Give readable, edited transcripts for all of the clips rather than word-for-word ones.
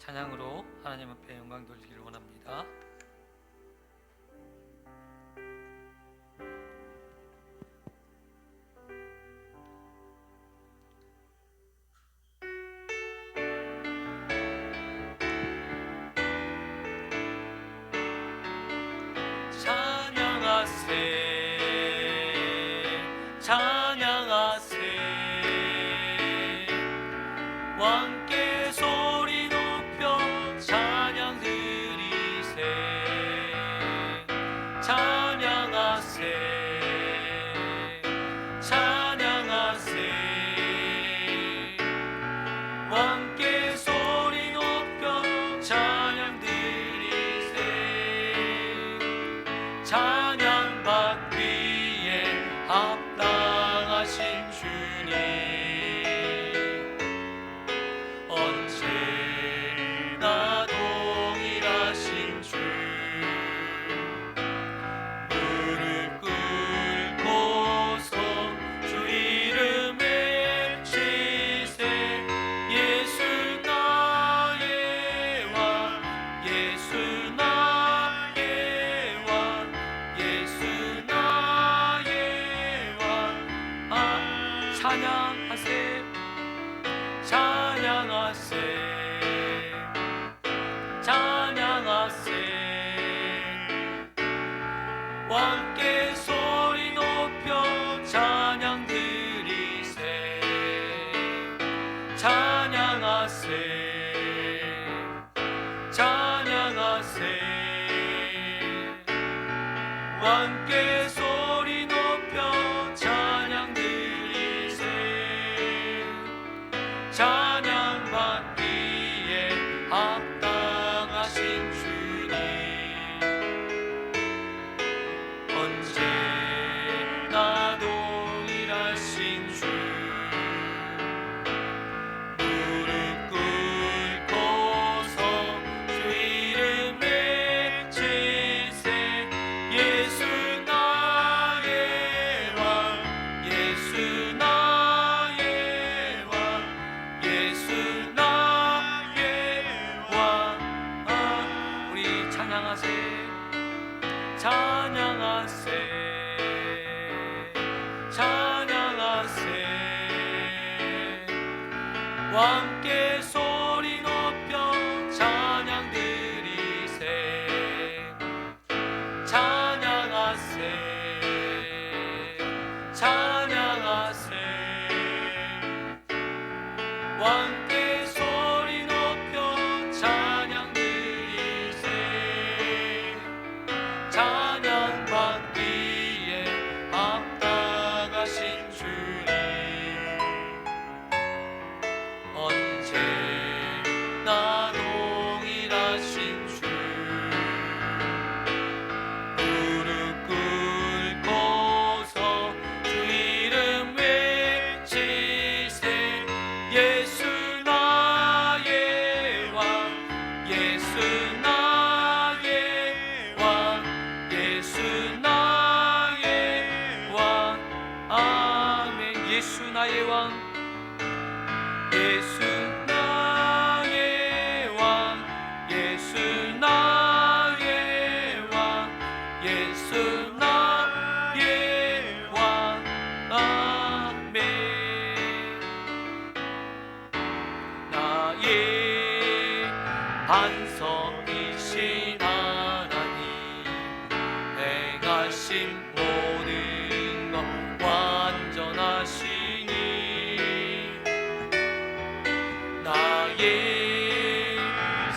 찬양으로 하나님 앞에 영광 돌리기를 원합니다. 찬양하세 찬양하세 왕께 소리 높여 찬양 드리세 찬양하세 찬양하세 왕께 소리 높여 찬양 드리세 찬양 받기에 합당하신 주님 언제나 동일하신 주 무릎 꿇고서 주 이름 외치세 예수 나의 왕 예수 나의 왕 예수 나의 왕 찬양하세 찬양하세 찬양하세 왕께 소리 높여 찬양 드리세 찬양하세 찬양하세 왕께 소리 높여 찬양 드리세 찬양 받기에 합당하신 주님 언제나 동일하신 주 무릎 꿇고서 주 이름 외치세 예수 나의 왕 예수 나의 왕 예수 나의 왕 우리 찬양하세 찬양하세 찬양하세 왕께 소리 높여 찬양 드리세 찬양하세 찬양하세 왕께 소리 높여 찬양 드리세 찬양 받기에 합당하신 주님 언제나 동일하신 주 무릎 꿇고서 주 이름 외치세 예수 나의 왕 예수 나의 왕 예수 나의 왕 아멘 예수 나의 왕 예수 나의 왕 예수 나의 왕 예수 나의 왕 아멘 나의 반석이신 하나님 행하신 모든 것 완전하시니 나의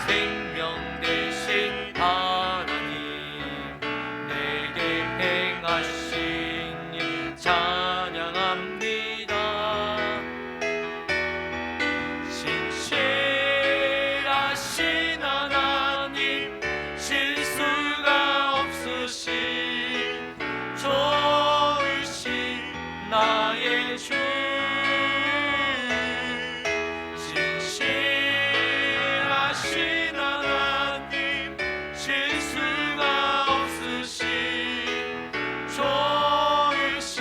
생명 되신 하나님 내게 행하신 일 찬양합니다 신실하신 하나님 실수가 없으신 좋으신 나의 주 신실하신 하나님 실수가 없으신 좋으신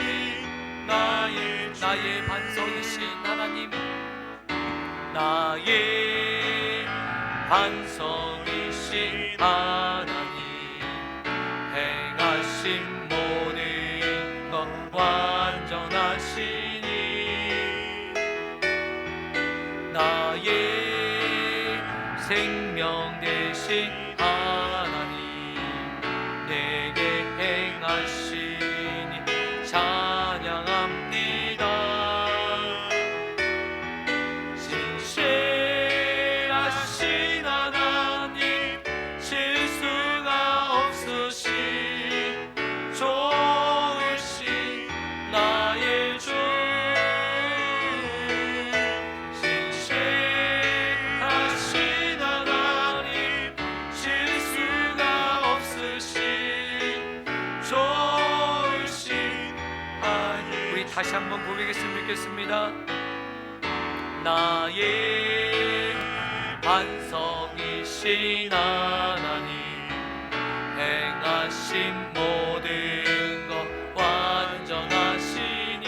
나의 반석이신 하나님 나의 반석이신 하나님 행하신 모든 것 완전하시니 나의 생명 되신 하나님 내게 행하시니 찬양합니다. 신실하신 하나님 실수가 없으신 좋으신 나의 주 신실하신 하나님 실수가 없으신 좋으신 하나님. 우리 다시 한번 고백했으면 좋겠습니다. 나의 반석이신 하나님 행하신 모든 것 완전하시니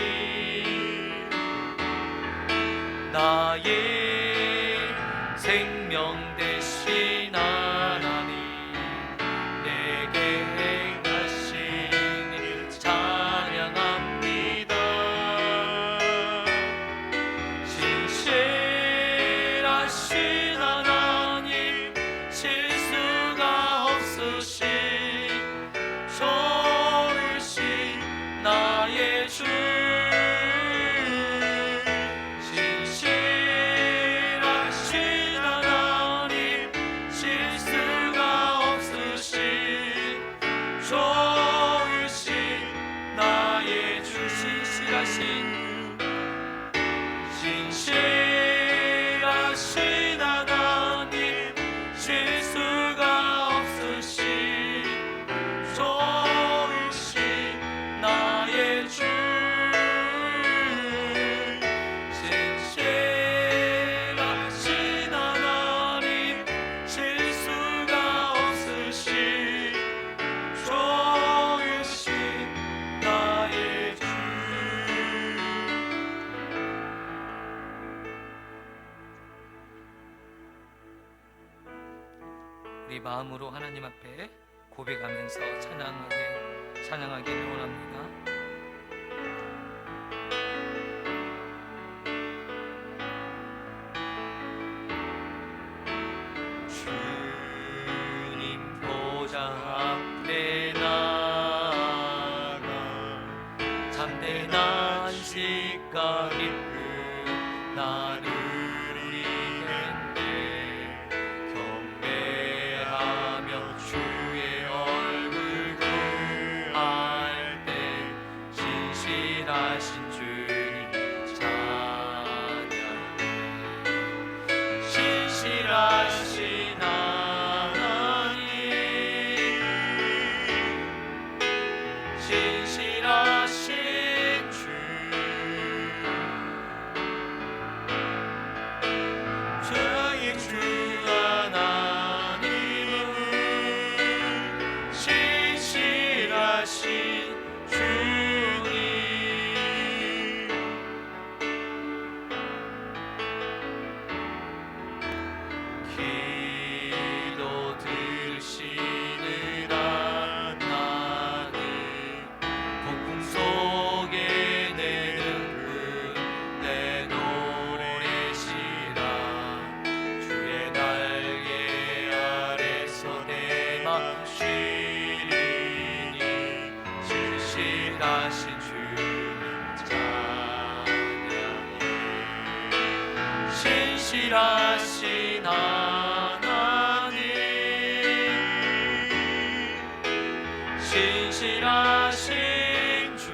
나의 생명 되신 하나님 내게 행하시니 찬양합니다. 신실하신 하나님 실수가 없으신 좋으신 나의 주 신실하신 하나님 실수가 없으신 좋으신 나의 주 신실하신 하나님 실수가 없으신 좋으신 나의 주 신실하신 하나님 실수가 없으신 좋으신 나의 주. 우리 마음으로 하나님 앞에 고백하면서 찬양하기를 원합니다. 주님 보좌 앞에 나가 참된 안식과 기쁨 나를 주의 얼굴 구할 때 신실하신 주님 찬양해. 신실하신 하나님 신실하신 주 저의 주 신실하신 주님 기도 들으시느라 나는 폭풍 속에 내는 내 노래시라 주의 날개 아래서 내 맘 쉬리니 신실하신 주님 찬양해. 신실하신 하나님 신실하신 주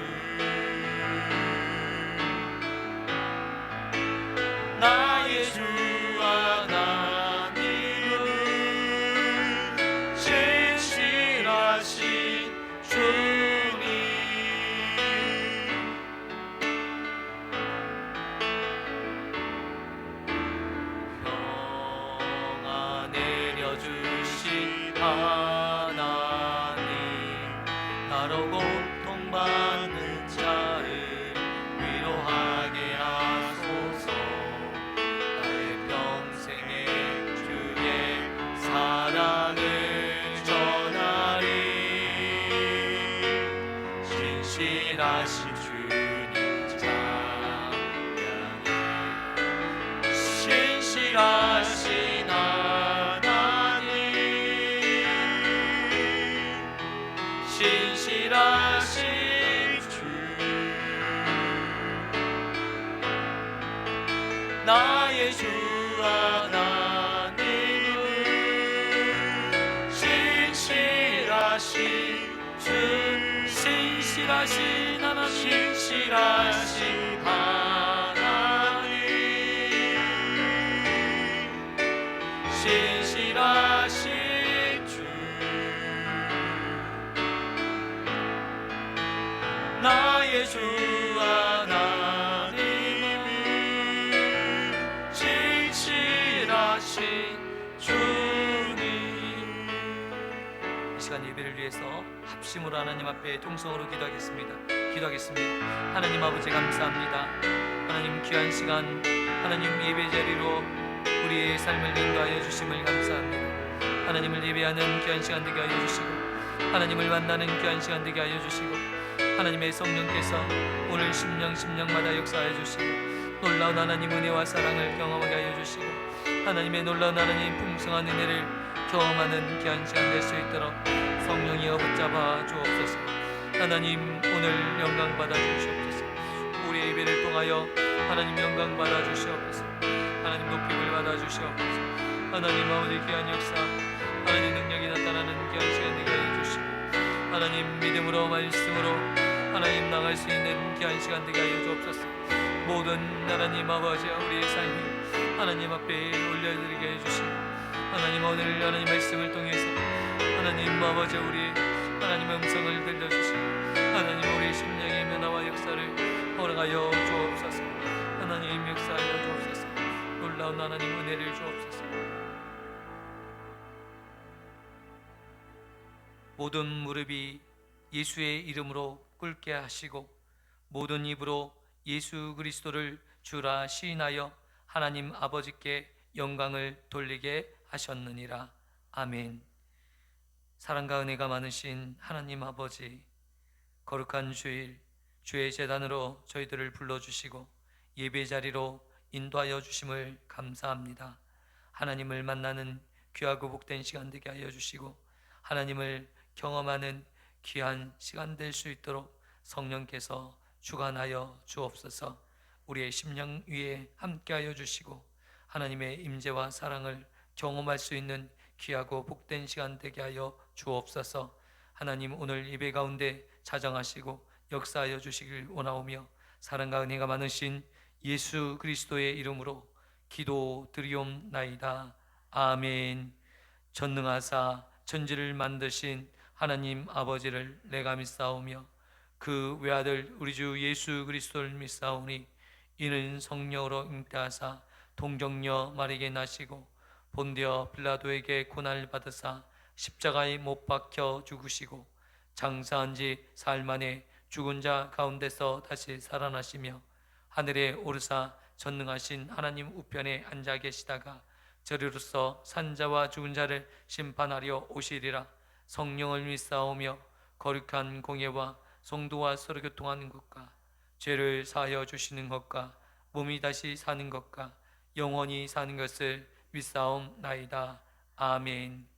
나의 주 하나님은 신실하신 주님 평화 내려주신 하나님 나로 고통받는 자를 위로하게 하소서. 나의 나의 주 하나님은 신실하신 주, 신실하신 하나님, 신실하신 하나님, 신실하신 주, 나의 주 하나님은 신실하신 주님. 이 시간 예배를 위해서 합심으로 하나님 앞에 통성으로 기도하겠습니다. 하나님 아버지 감사합니다. 하나님 귀한 시간, 하나님 예배 자리로 우리의 삶을 인도하여 주심을 감사합니다. 하나님을 예배하는 귀한 시간 되게 하여 주시고, 하나님을 만나는 귀한 시간 되게 하여 주시고, 하나님의 성령께서 오늘 심령마다 역사하여 주시고, 놀라운 하나님 은혜와 사랑을 경험하게 하여 주시고, 하나님의 놀라운 하나님 풍성한 은혜를 경험하는 귀한 시간 될 수 있도록 성령이여 붙잡아 주옵소서. 하나님 오늘 영광 받아 주시옵소서. 우리의 예배를 통하여 하나님 영광 받아 주시옵소서. 하나님 높임을 받아 주시옵소서. 하나님 아버지 귀한 역사, 하나님 능력이 나타나는 귀한 시간 되게 하여 주시고, 하나님 믿음으로 말씀으로 하나님 나갈 수 있는 귀한 시간 되게 하여 주옵소서. 모든 하나님 아버지 우리의 삶을 하나님 앞에 올려드리게 해주시고, 하나님 오늘 하나님 말씀을 통해서 하나님 아버지 우리의 하나님의 음성을 들려주시고, 하나님 우리의 심령의 변화와 역사를 허락하여 주옵소서. 하나님 역사하여 주옵소서. 놀라운 하나님 은혜를 주옵소서. 모든 무릎이 예수의 이름으로 꿇게 하시고, 모든 입으로 예수 그리스도를 주라 시인하여 하나님 아버지께 영광을 돌리게 하셨느니라. 아멘. 사랑과 은혜가 많으신 하나님 아버지, 거룩한 주일 주의 제단으로 저희들을 불러주시고 예배 자리로 인도하여 주심을 감사합니다. 하나님을 만나는 귀하고 복된 시간 되게 하여 주시고, 하나님을 경험하는 귀한 시간 될 수 있도록 성령께서 주관하여 주옵소서. 우리의 심령 위에 함께하여 주시고, 하나님의 임재와 사랑을 경험할 수 있는 귀하고 복된 시간 되게 하여 주옵소서. 하나님 오늘 예배 가운데 자정하시고 역사하여 주시길 원하오며, 사랑과 은혜가 많으신 예수 그리스도의 이름으로 기도드리옵나이다. 아멘. 전능하사 천지를 만드신 하나님 아버지를 내가 믿사오며, 그 외아들 우리 주 예수 그리스도를 믿사오니, 이는 성령으로 잉태하사 동정녀 마리에게 나시고 본디오 빌라도에게 고난을 받으사 십자가에 못 박혀 죽으시고, 장사한 지 사흘 만에 죽은 자 가운데서 다시 살아나시며, 하늘에 오르사 전능하신 하나님 우편에 앉아 계시다가 저리로서 산자와 죽은 자를 심판하려 오시리라. 성령을 믿사오며 거룩한 공예와 성도와 서로 교통하는 것과 죄를 사하여 주시는 것과 몸이 다시 사는 것과 영원히 사는 것을 믿사옵나이다. 아멘.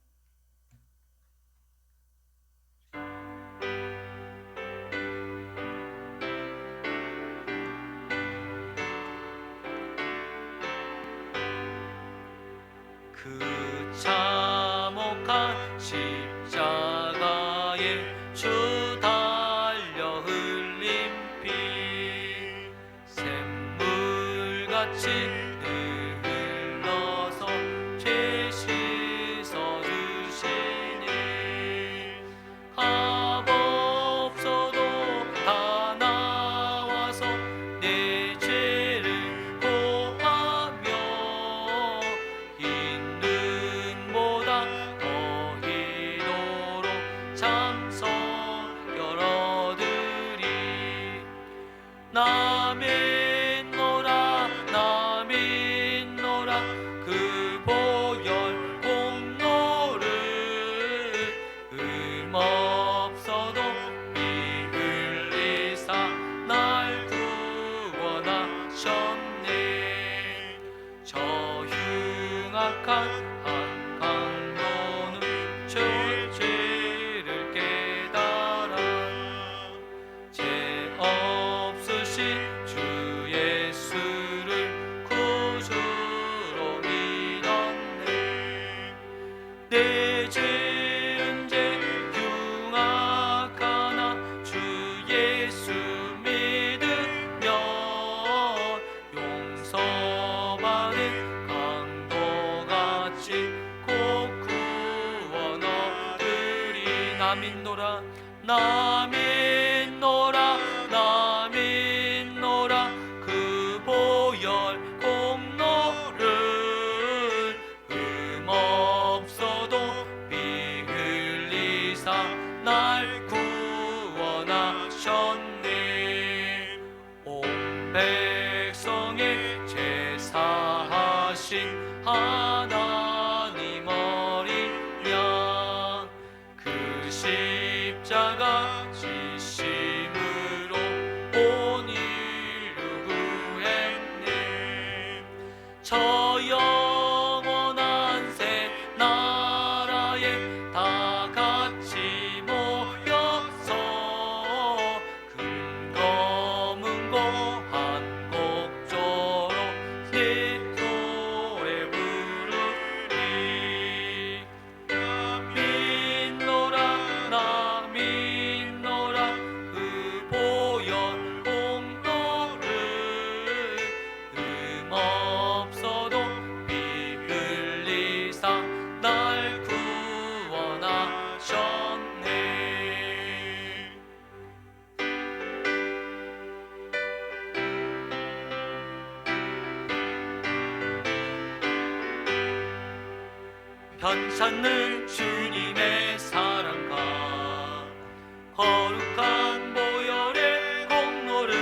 그 참혹한 십자가에 주 달려 흘린 피, 샘물같이 흘러서 죄 씻어주시니, 값없어도 다 나와서 내 죄를 보하며, 있는 보다 더히도록 참석 열어드리. 나 믿노라 나 믿노라 그 보혈 공로를, 없어도 피 흘리사 날 구원하셨네. 저 흉악한 한강도는 죄를 깨달아 죄 없으신 주 예수를 구주 나 믿노라 나 믿노라 그 보혈 공로를 없어도 피 흘리사 날 구원하셨네. 온 백성의 제사하신 하나님 어린 양 그 십자가 지심으로 온 인류 구했네. 저 영원한 새 나라에 다 같이 모여서 큰 검은 고 한 곡조로 네 노래 부르리. 나 믿노라 나 믿노라 그 보혈 공로를 없어도 피 흘리사 날 구원하셨네. 편찮는 주님의 사랑과 거룩한 보혈의 공로를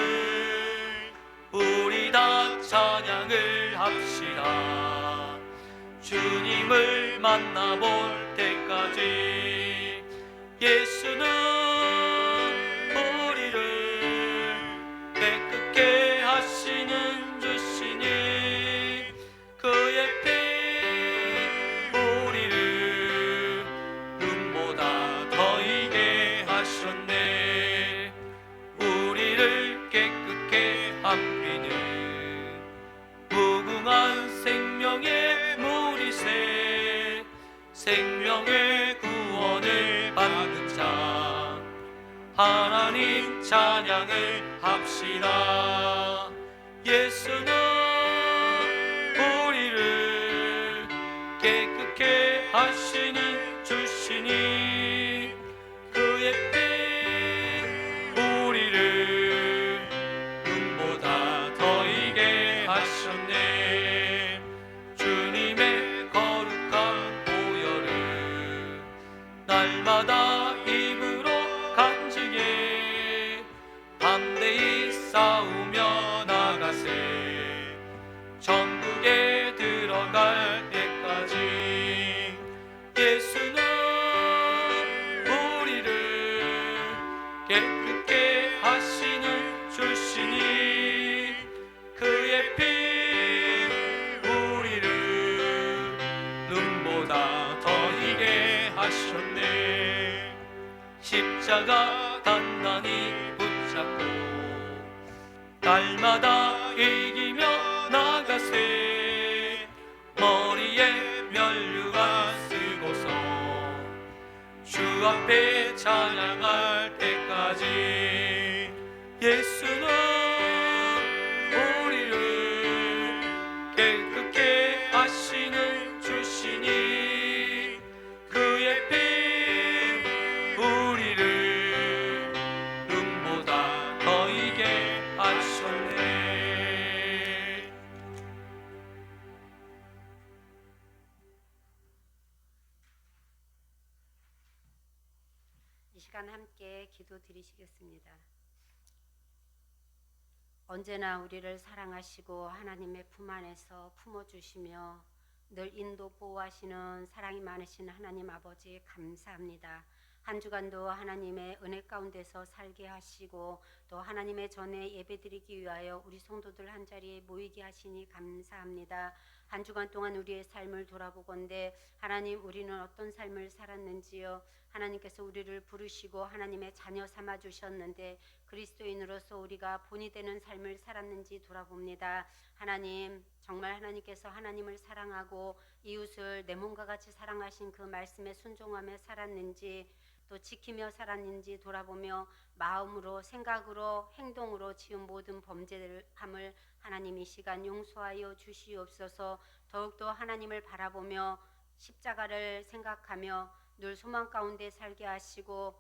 우리 다 찬양을 합시다. 주님을 만나볼 때까지 예수는 우리를 깨끗게 하시는 주시니 그의 피 우리를 눈보다 더 이게 하셨네. 우리를 깨끗게 한 피는 무궁한 생명의 물이새 생명의 구원을 받는 자 하나님 찬양을 합시다. 예수는 우리를 깨끗게 하시는 주시니 그의 피 우리를 눈보다 더 이게 하셨네. 주님의 거룩한 보혈을 날마다 입으로 간직해 담대히 싸우며 나가세. 천국에 들어갈 때까지 예수는 우리를 깨끗게 하시는 주시니 그의 피 우리를 눈보다 더 희게 하셨네. 십자가 단단히 붙잡고 날마다 이기며 나가세. 머리에 면류관 쓰고서 주 앞에 찬양할 때까지 예수는 우리를 깨끗게 하시는 주시니 그의 피 우리를 눈보다 더 이게 하셨네. 이 시간 함께 기도 드리시겠습니다. 언제나 우리를 사랑하시고 하나님의 품 안에서 품어주시며 늘 인도 보호하시는 사랑이 많으신 하나님 아버지 감사합니다. 한 주간도 하나님의 은혜 가운데서 살게 하시고 또 하나님의 전에 예배드리기 위하여 우리 성도들 한자리에 모이게 하시니 감사합니다. 한 주간 동안 우리의 삶을 돌아보건대 하나님 우리는 어떤 삶을 살았는지요. 하나님께서 우리를 부르시고 하나님의 자녀 삼아 주셨는데 그리스도인으로서 우리가 본이 되는 삶을 살았는지 돌아봅니다. 하나님 정말 하나님께서 하나님을 사랑하고 이웃을 내 몸과 같이 사랑하신 그 말씀에 순종하며 살았는지 또 지키며 살았는지 돌아보며 마음으로 생각으로 행동으로 지은 모든 범죄함을 하나님 이 시간 용서하여 주시옵소서. 더욱더 하나님을 바라보며 십자가를 생각하며 늘 소망 가운데 살게 하시고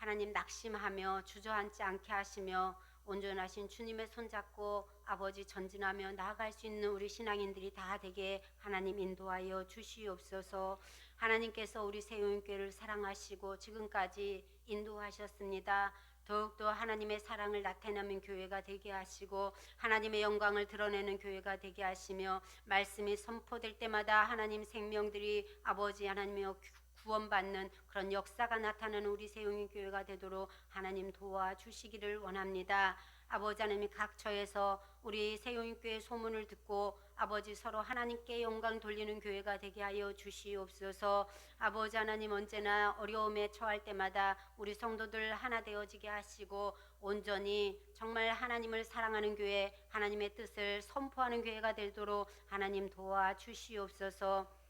하나님 낙심하며 주저앉지 않게 하시며 온전하신 주님의 손잡고 아버지 전진하며 나아갈 수 있는 우리 신앙인들이 다 되게 하나님 인도하여 주시옵소서. 하나님께서 우리 세운교회를 사랑하시고 지금까지 인도하셨습니다. 더욱더 하나님의 사랑을 나타내는 교회가 되게 하시고 하나님의 영광을 드러내는 교회가 되게 하시며 말씀이 선포될 때마다 하나님 생명들이 아버지 하나님의 구원받는 그런 역사가 나타나는 우리 세웅이 교회가 되도록 하나님 도와주시기를 원합니다. 아버지 하나님 각 처에서 우리 세웅이 교회 소문을 듣고 아버지 서로 하나님께 영광 돌리는 교회가 되게 하여 주시옵소서. 아버지 하나님 언제나 어려움에 처할 때마다 우리 성도들 하나 되어지게 하시고 온전히 정말 하나님을 사랑하는 교회, 하나님의 뜻을 선포하는 교회가 되도록 하나님 도와주시옵소서.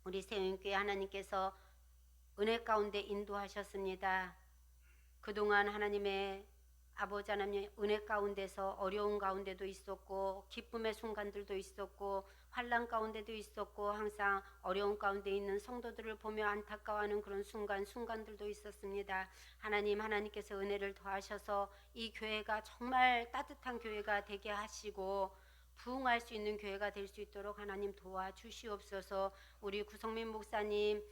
우리 세운교회 하나님께서 은혜 가운데 인도하셨습니다. 그동안 하나님의 아버지 하나님 은혜 가운데서 어려운 가운데도 있었고 기쁨의 순간들도 있었고 환난 가운데도 있었고 항상 어려운 가운데 있는 성도들을 보며 안타까워하는 그런 순간들도 있었습니다. 하나님께서 은혜를 더하셔서 이 교회가 정말 따뜻한 교회가 되게 하시고 부흥할 수 있는 교회가 될 수 있도록 하나님 도와주시옵소서. 우리 구성민 목사님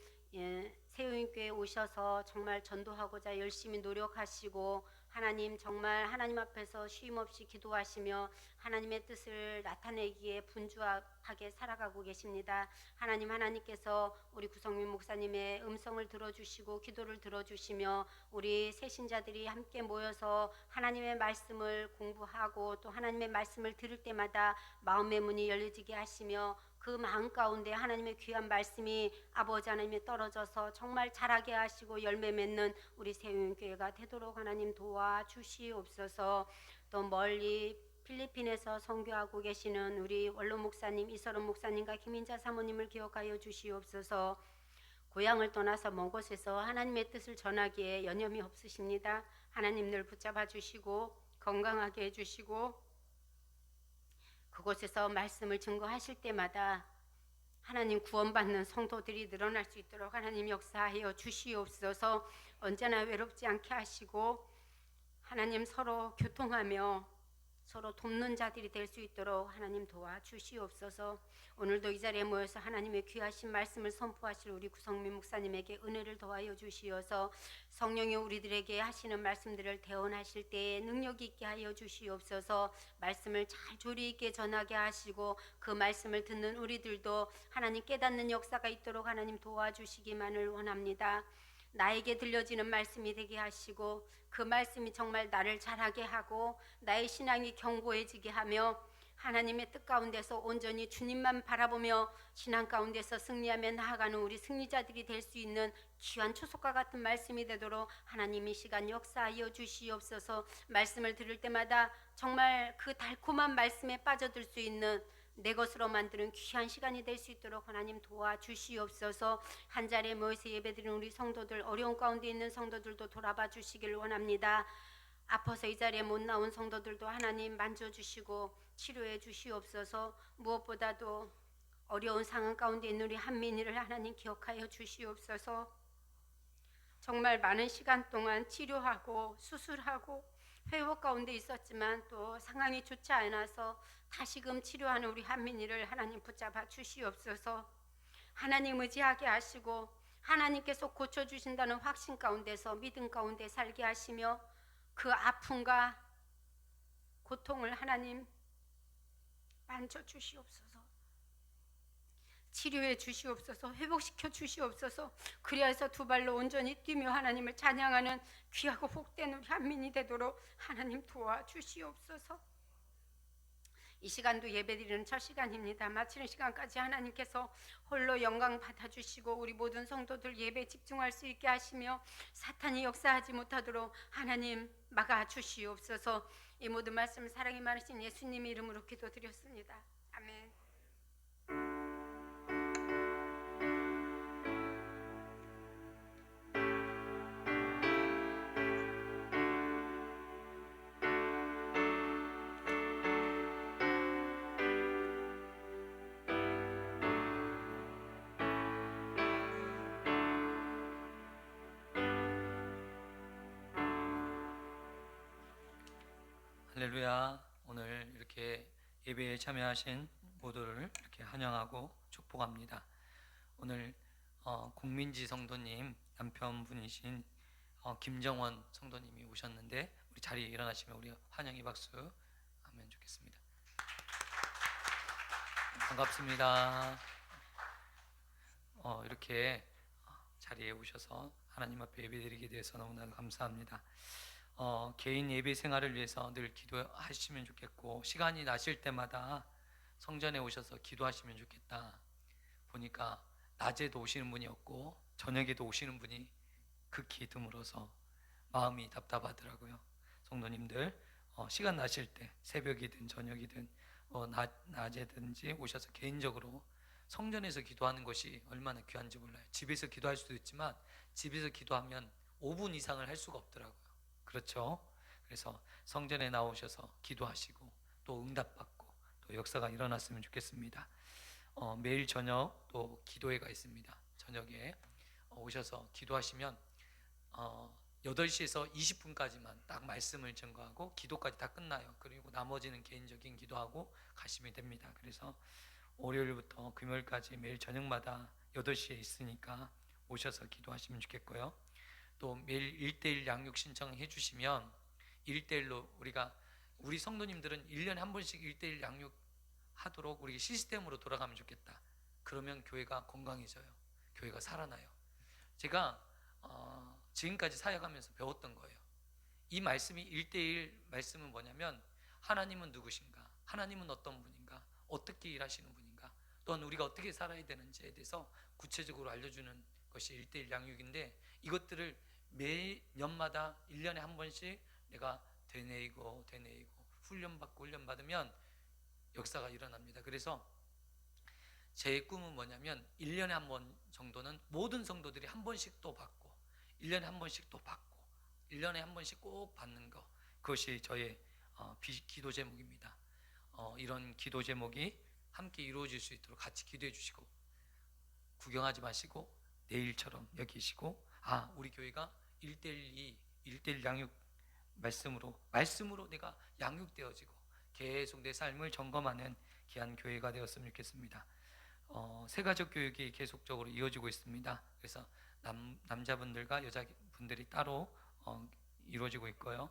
세우인교회 오셔서 정말 전도하고자 열심히 노력하시고 하나님 정말 하나님 앞에서 쉼없이 기도하시며 하나님의 뜻을 나타내기에 분주하게 살아가고 계십니다. 하나님께서 우리 구성민 목사님의 음성을 들어주시고 기도를 들어주시며 우리 새신자들이 함께 모여서 하나님의 말씀을 공부하고 또 하나님의 말씀을 들을 때마다 마음의 문이 열려지게 하시며 그 마음 가운데 하나님의 귀한 말씀이 아버지 하나님이 떨어져서 정말 자라게 하시고 열매 맺는 우리 세운교회가 되도록 하나님 도와주시옵소서. 또 멀리 필리핀에서 선교하고 계시는 우리 원로 목사님 이설원 목사님과 김인자 사모님을 기억하여 주시옵소서. 고향을 떠나서 먼 곳에서 하나님의 뜻을 전하기에 여념이 없으십니다. 하나님 늘 붙잡아 주시고 건강하게 해주시고 그곳에서 말씀을 증거하실 때마다 하나님 구원받는 성도들이 늘어날 수 있도록 하나님 역사하여 주시옵소서. 언제나 외롭지 않게 하시고 하나님 서로 교통하며 서로 돕는 자들이 될 수 있도록 하나님 도와주시옵소서. 오늘도 이 자리에 모여서 하나님의 귀하신 말씀을 선포하실 우리 구성민 목사님에게 은혜를 더하여 주시어서 성령이 우리들에게 하시는 말씀들을 대언하실 때에 능력 있게 하여 주시옵소서. 말씀을 잘 조리 있게 전하게 하시고 그 말씀을 듣는 우리들도 하나님 깨닫는 역사가 있도록 하나님 도와주시기만을 원합니다. 나에게 들려지는 말씀이 되게 하시고 그 말씀이 정말 나를 자라게 하고 나의 신앙이 견고해지게 하며 하나님의 뜻 가운데서 온전히 주님만 바라보며 신앙 가운데서 승리하며 나아가는 우리 승리자들이 될 수 있는 귀한 초석과 같은 말씀이 되도록 하나님 이 시간 역사하여 주시옵소서. 말씀을 들을 때마다 정말 그 달콤한 말씀에 빠져들 수 있는 내 것으로 만드는 귀한 시간이 될 수 있도록 하나님 도와주시옵소서. 한 자리에 모여서 예배드리는 우리 성도들 어려운 가운데 있는 성도들도 돌아봐 주시기를 원합니다. 아파서 이 자리에 못 나온 성도들도 하나님 만져주시고 치료해 주시옵소서. 무엇보다도 어려운 상황 가운데 있는 우리 한민이를 하나님 기억하여 주시옵소서. 정말 많은 시간 동안 치료하고 수술하고 회복 가운데 있었지만 또 상황이 좋지 않아서 다시금 치료하는 우리 한민이를 하나님 붙잡아 주시옵소서. 하나님 의지하게 하시고 하나님께서 고쳐주신다는 확신 가운데서 믿음 가운데 살게 하시며 그 아픔과 고통을 하나님 만져주시옵소서. 치료해 주시옵소서. 회복시켜 주시옵소서. 그리하여서 두 발로 온전히 뛰며 하나님을 찬양하는 귀하고 복된 우리 한민이 되도록 하나님 도와주시옵소서. 이 시간도 예배드리는 첫 시간입니다. 마치는 시간까지 하나님께서 홀로 영광 받아주시고 우리 모든 성도들 예배에 집중할 수 있게 하시며 사탄이 역사하지 못하도록 하나님 막아주시옵소서. 이 모든 말씀 사랑이 많으신 예수님 이름으로 기도드렸습니다. 아멘. 할렐루야. 오늘 이렇게 예배에 참여하신 모두를 이렇게 환영하고 축복합니다. 오늘 공민지 성도님 남편분이신 김정원 성도님이 오셨는데 우리 자리에 일어나시면 우리 환영의 박수 하면 좋겠습니다. 반갑습니다. 이렇게 자리에 오셔서 하나님 앞에 예배드리게 돼서 너무나 감사합니다. 개인 예배 생활을 위해서 늘 기도하시면 좋겠고, 시간이 나실 때마다 성전에 오셔서 기도하시면 좋겠다. 보니까 낮에도 오시는 분이 없고 저녁에도 오시는 분이 극히 드물어서 마음이 답답하더라고요. 성도님들 시간 나실 때 새벽이든 저녁이든 낮에든지 오셔서 개인적으로 성전에서 기도하는 것이 얼마나 귀한지 몰라요. 집에서 기도할 수도 있지만 집에서 기도하면 5분 이상을 할 수가 없더라고요. 그렇죠? 그래서 성전에 나오셔서 기도하시고 또 응답받고 또 역사가 일어났으면 좋겠습니다. 매일 저녁 또 기도회가 있습니다. 저녁에 오셔서 기도하시면 8시에서 20분까지만 딱 말씀을 증거하고 기도까지 다 끝나요. 그리고 나머지는 개인적인 기도하고 가시면 됩니다. 그래서 월요일부터 금요일까지 매일 저녁마다 8시에 있으니까 오셔서 기도하시면 좋겠고요. 또 매일 1대1 양육 신청해 주시면 1대1로 우리 성도님들은 1년에 한 번씩 1대1 양육 하도록 우리 시스템으로 돌아가면 좋겠다. 그러면 교회가 건강해져요. 교회가 살아나요. 제가 지금까지 사역하면서 배웠던 거예요. 이 말씀이 1대1 말씀은 뭐냐면 하나님은 누구신가? 하나님은 어떤 분인가? 어떻게 일하시는 분인가? 또한 우리가 어떻게 살아야 되는지에 대해서 구체적으로 알려주는 것이 1대1 양육인데, 이것들을 매년마다 1년에 한 번씩 내가 되뇌이고 훈련받으면 역사가 일어납니다. 그래서 제 꿈은 뭐냐면 1년에 한 번 정도는 모든 성도들이 한 번씩 또 받고 1년에 한 번씩 또 받고 1년에 한 번씩 꼭 받는 거, 그것이 저의 기도 제목입니다. 이런 기도 제목이 함께 이루어질 수 있도록 같이 기도해 주시고, 구경하지 마시고 내일처럼 여기시고, 우리 교회가 1대1 양육 말씀으로 내가 양육되어지고 계속 내 삶을 점검하는 귀한 교회가 되었으면 좋겠습니다. 새가족 교육이 계속적으로 이어지고 있습니다. 그래서 남자분들과 여자분들이 따로 이루어지고 있고요.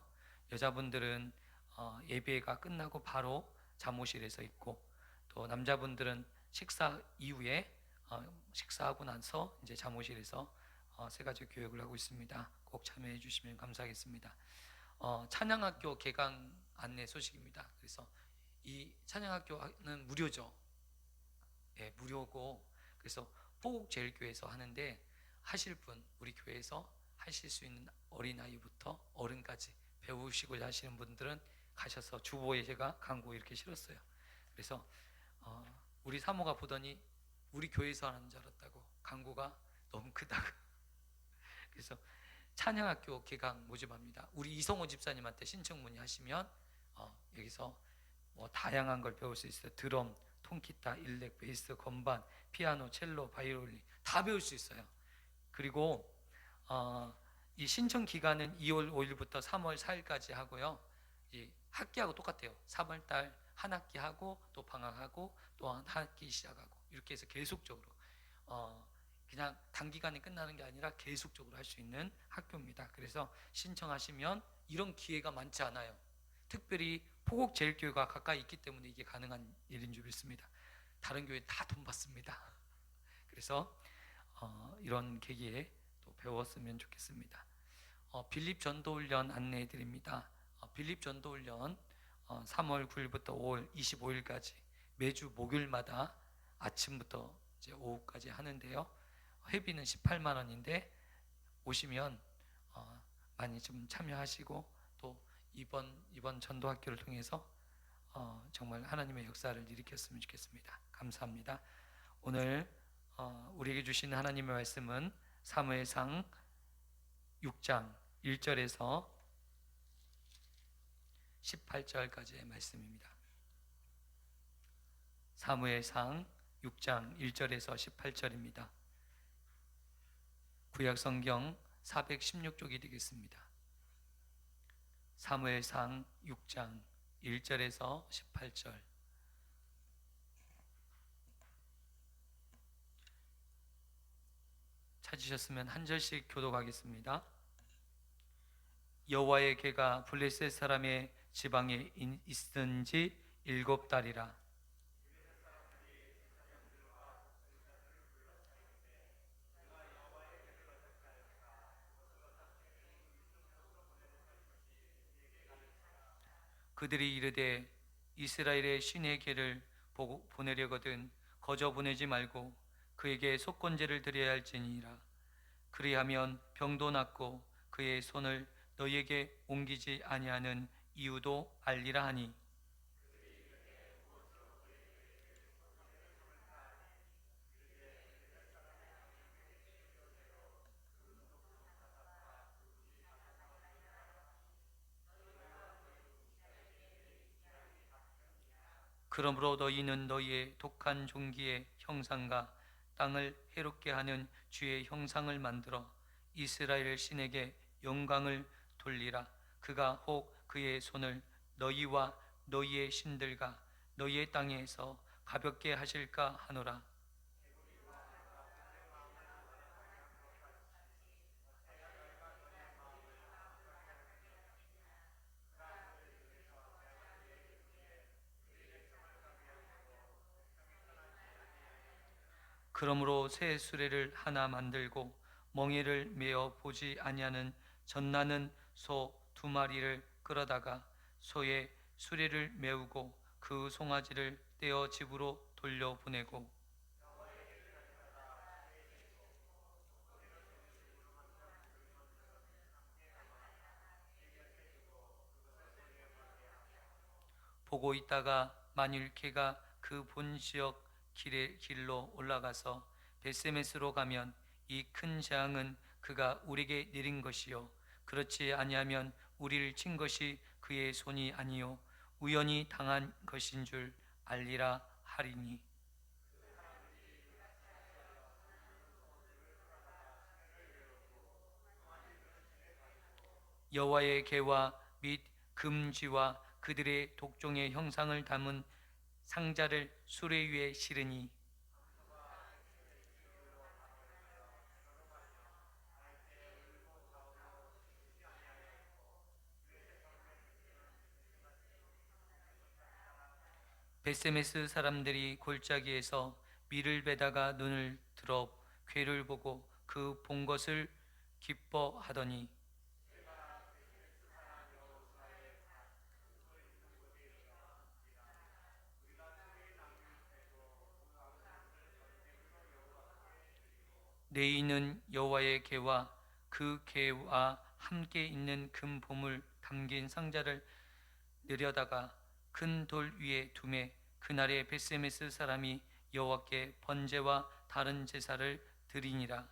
여자분들은 예배가 끝나고 바로 잠옷실에서 있고, 또 남자분들은 식사 이후에 식사하고 나서 이제 잠옷실에서 새가족 교육을 하고 있습니다. 꼭 참여해 주시면 감사하겠습니다. 찬양학교 개강 안내 소식입니다. 그래서 이 찬양학교는 무료죠. 예, 무료고, 그래서 포곡제일교회에서 하는데 하실 분, 우리 교회에서 하실 수 있는 어린아이부터 어른까지 배우시고자 하시는 분들은 가셔서 주보에 제가 광고 이렇게 실었어요. 그래서 우리 사모가 보더니 우리 교회에서 하는 줄 알았다고, 광고가 너무 크다고. 그래서 찬양학교 개강 모집합니다. 우리 이성호 집사님한테 신청 문의하시면 여기서 다양한 걸 배울 수 있어요. 드럼, 통기타, 일렉, 베이스, 건반, 피아노, 첼로, 바이올린 다 배울 수 있어요. 그리고 이 신청 기간은 2월 5일부터 3월 4일까지 하고요. 이 학기하고 똑같아요. 3월달 한 학기 하고 또 방학하고 또 한 학기 시작하고, 이렇게 해서 계속적으로 그냥 단기간에 끝나는 게 아니라 계속적으로 할 수 있는 학교입니다. 그래서 신청하시면 이런 기회가 많지 않아요. 특별히 포곡제일교회가 가까이 있기 때문에 이게 가능한 일인 줄 믿습니다. 다른 교회 다 돈 받습니다. 그래서 이런 계기에 또 배웠으면 좋겠습니다. 빌립 전도훈련 안내해 드립니다. 빌립 전도훈련 3월 9일부터 5월 25일까지 매주 목요일마다 아침부터 이제 오후까지 하는데요. 회비는 18만 원인데 오시면 많이 좀 참여하시고, 또 이번 전도학교를 통해서 정말 하나님의 역사를 일으켰으면 좋겠습니다. 감사합니다. 오늘 우리에게 주신 하나님의 말씀은 사무엘상 6장 1절에서 18절까지의 말씀입니다. 사무엘상 6장 1절에서 18절입니다. 구약성경 416쪽이 되겠습니다. 사무엘상 6장 1절에서 18절. 찾으셨으면 한 절씩 교독하겠습니다. 여호와의 궤가 블레셋 사람의 지방에 있은 지 7달이라. 그들이 이르되 이스라엘의 신의 궤를 보내려거든 거저 보내지 말고 그에게 속건제를 드려야 할지니라. 그리하면 병도 낫고 그의 손을 너희에게 옮기지 아니하는 이유도 알리라 하니, 그러므로 너희는 너희의 독한 종기의 형상과 땅을 해롭게 하는 주의 형상을 만들어 이스라엘 신에게 영광을 돌리라. 그가 혹 그의 손을 너희와 너희의 신들과 너희의 땅에서 가볍게 하실까 하노라. 그러므로 새 수레를 하나 만들고 멍에를 메어 보지 아니하는 젖나는 소 2마리를 끌어다가 소의 수레를 메우고 그 송아지를 떼어 집으로 돌려보내고, 보고 있다가 만일 개가 그 본지역 길로 올라가서 베세메스로 가면 이 큰 재앙은 그가 우리에게 내린 것이요 그렇지 아니하면 우리를 친 것이 그의 손이 아니요 우연히 당한 것인 줄 알리라 하리니. 여호와의 궤와 및 금쥐와 그들의 독종의 형상을 담은 상자를 수레 위에 실으니, 베세메스 사람들이 골짜기에서 밀을 베다가 눈을 들어 궤를 보고 그 본 것을 기뻐하더니, 내이는 여호와의 궤와 그 궤와 함께 있는 금 보물 담긴 상자를 내려다가 큰 돌 위에 두매 그날에 베세메스 사람이 여호와께 번제와 다른 제사를 드리니라.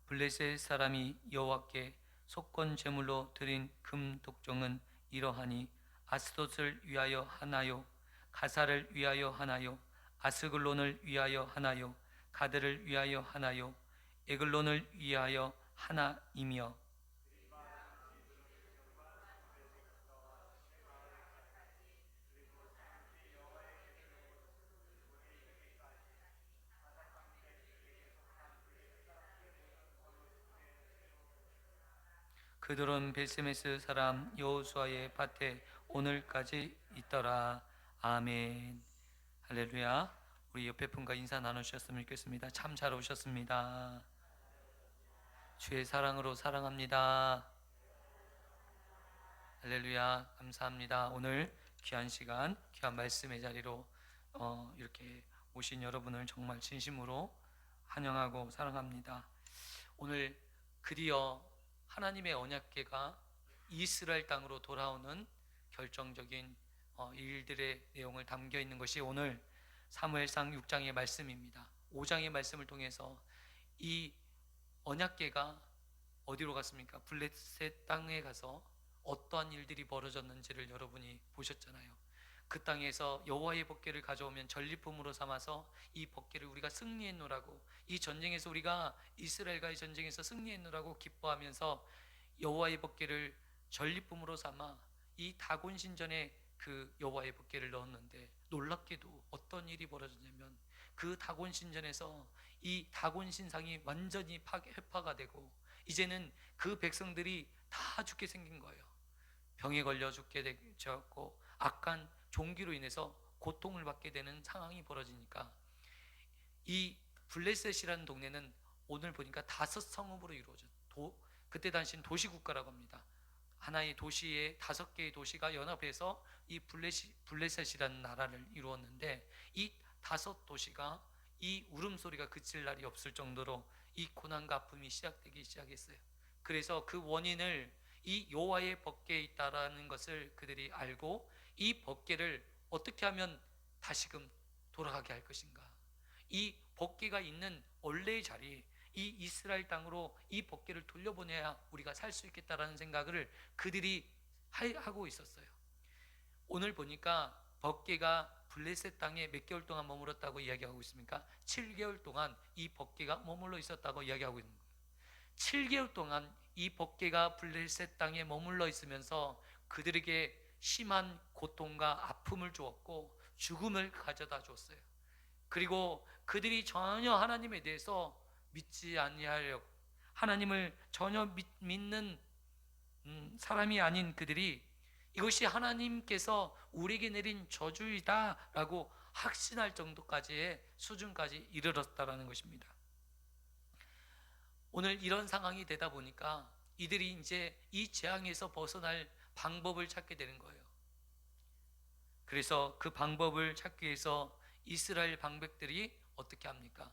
블레셋 사람이 여호와께 속건 제물로 드린 금 독종은 이러하니 아스돗을 위하여 하나요, 가사를 위하여 하나요, 아스글론을 위하여 하나요, 가드를 위하여 하나요, 에글론을 위하여 하나이며, 그들은 베세메스 사람 여호수아의 밭에 오늘까지 있더라. 아멘. 할렐루야. 우리 옆에 분과 인사 나누셨으면 좋겠습니다. 참 잘 오셨습니다. 주의 사랑으로 사랑합니다. 할렐루야. 감사합니다. 오늘 귀한 시간, 귀한 말씀의 자리로 이렇게 오신 여러분을 정말 진심으로 환영하고 사랑합니다. 오늘 드디어 하나님의 언약궤가 이스라엘 땅으로 돌아오는 결정적인 일들의 내용을 담겨 있는 것이 오늘 사무엘상 6장의 말씀입니다. 5장의 말씀을 통해서 이 언약궤가 어디로 갔습니까? 블레셋 땅에 가서 어떠한 일들이 벌어졌는지를 여러분이 보셨잖아요. 그 땅에서 여호와의 법궤를 가져오면 전리품으로 삼아서 이 법궤를 우리가 승리했노라고, 이 전쟁에서 우리가 이스라엘과의 전쟁에서 승리했노라고 기뻐하면서 여호와의 법궤를 전리품으로 삼아 이 다곤 신전에 그 여호와의 법궤를 넣었는데, 놀랍게도 어떤 일이 벌어졌냐면 그 다곤 신전에서 이 다곤 신상이 완전히 회파가 되고 이제는 그 백성들이 다 죽게 생긴 거예요. 병에 걸려 죽게 되었고 악한 종기로 인해서 고통을 받게 되는 상황이 벌어지니까 이 블레셋이라는 동네는 오늘 보니까 5성읍으로 이루어져, 그때 당시는 도시국가라고 합니다. 하나의 도시에 5개의 도시가 연합해서 이 블레셋이라는 나라를 이루었는데, 이 5도시가 이 울음소리가 그칠 날이 없을 정도로 이 고난과 아픔이 시작되기 시작했어요. 그래서 그 원인을 이 여호와의 법궤에 있다라는 것을 그들이 알고, 이 법궤를 어떻게 하면 다시금 돌아가게 할 것인가, 이 법궤가 있는 원래의 자리, 이 이스라엘 땅으로 이 법궤를 돌려보내야 우리가 살 수 있겠다라는 생각을 그들이 하고 있었어요. 오늘 보니까 법궤가 블레셋 땅에 몇 개월 동안 머물렀다고 이야기하고 있습니까? 7개월 동안 이 법궤가 머물러 있었다고 이야기하고 있는 거예요. 7개월 동안 이 법궤가 블레셋 땅에 머물러 있으면서 그들에게 심한 고통과 아픔을 주었고 죽음을 가져다 줬어요. 그리고 그들이 전혀 하나님에 대해서 믿지 아니하려, 하나님을 전혀 믿는 사람이 아닌 그들이 이것이 하나님께서 우리에게 내린 저주이다 라고 확신할 정도까지의 수준까지 이르렀다라는 것입니다. 오늘 이런 상황이 되다 보니까 이들이 이제 이 재앙에서 벗어날 방법을 찾게 되는 거예요. 그래서 그 방법을 찾기 위해서 이스라엘 방백들이 어떻게 합니까?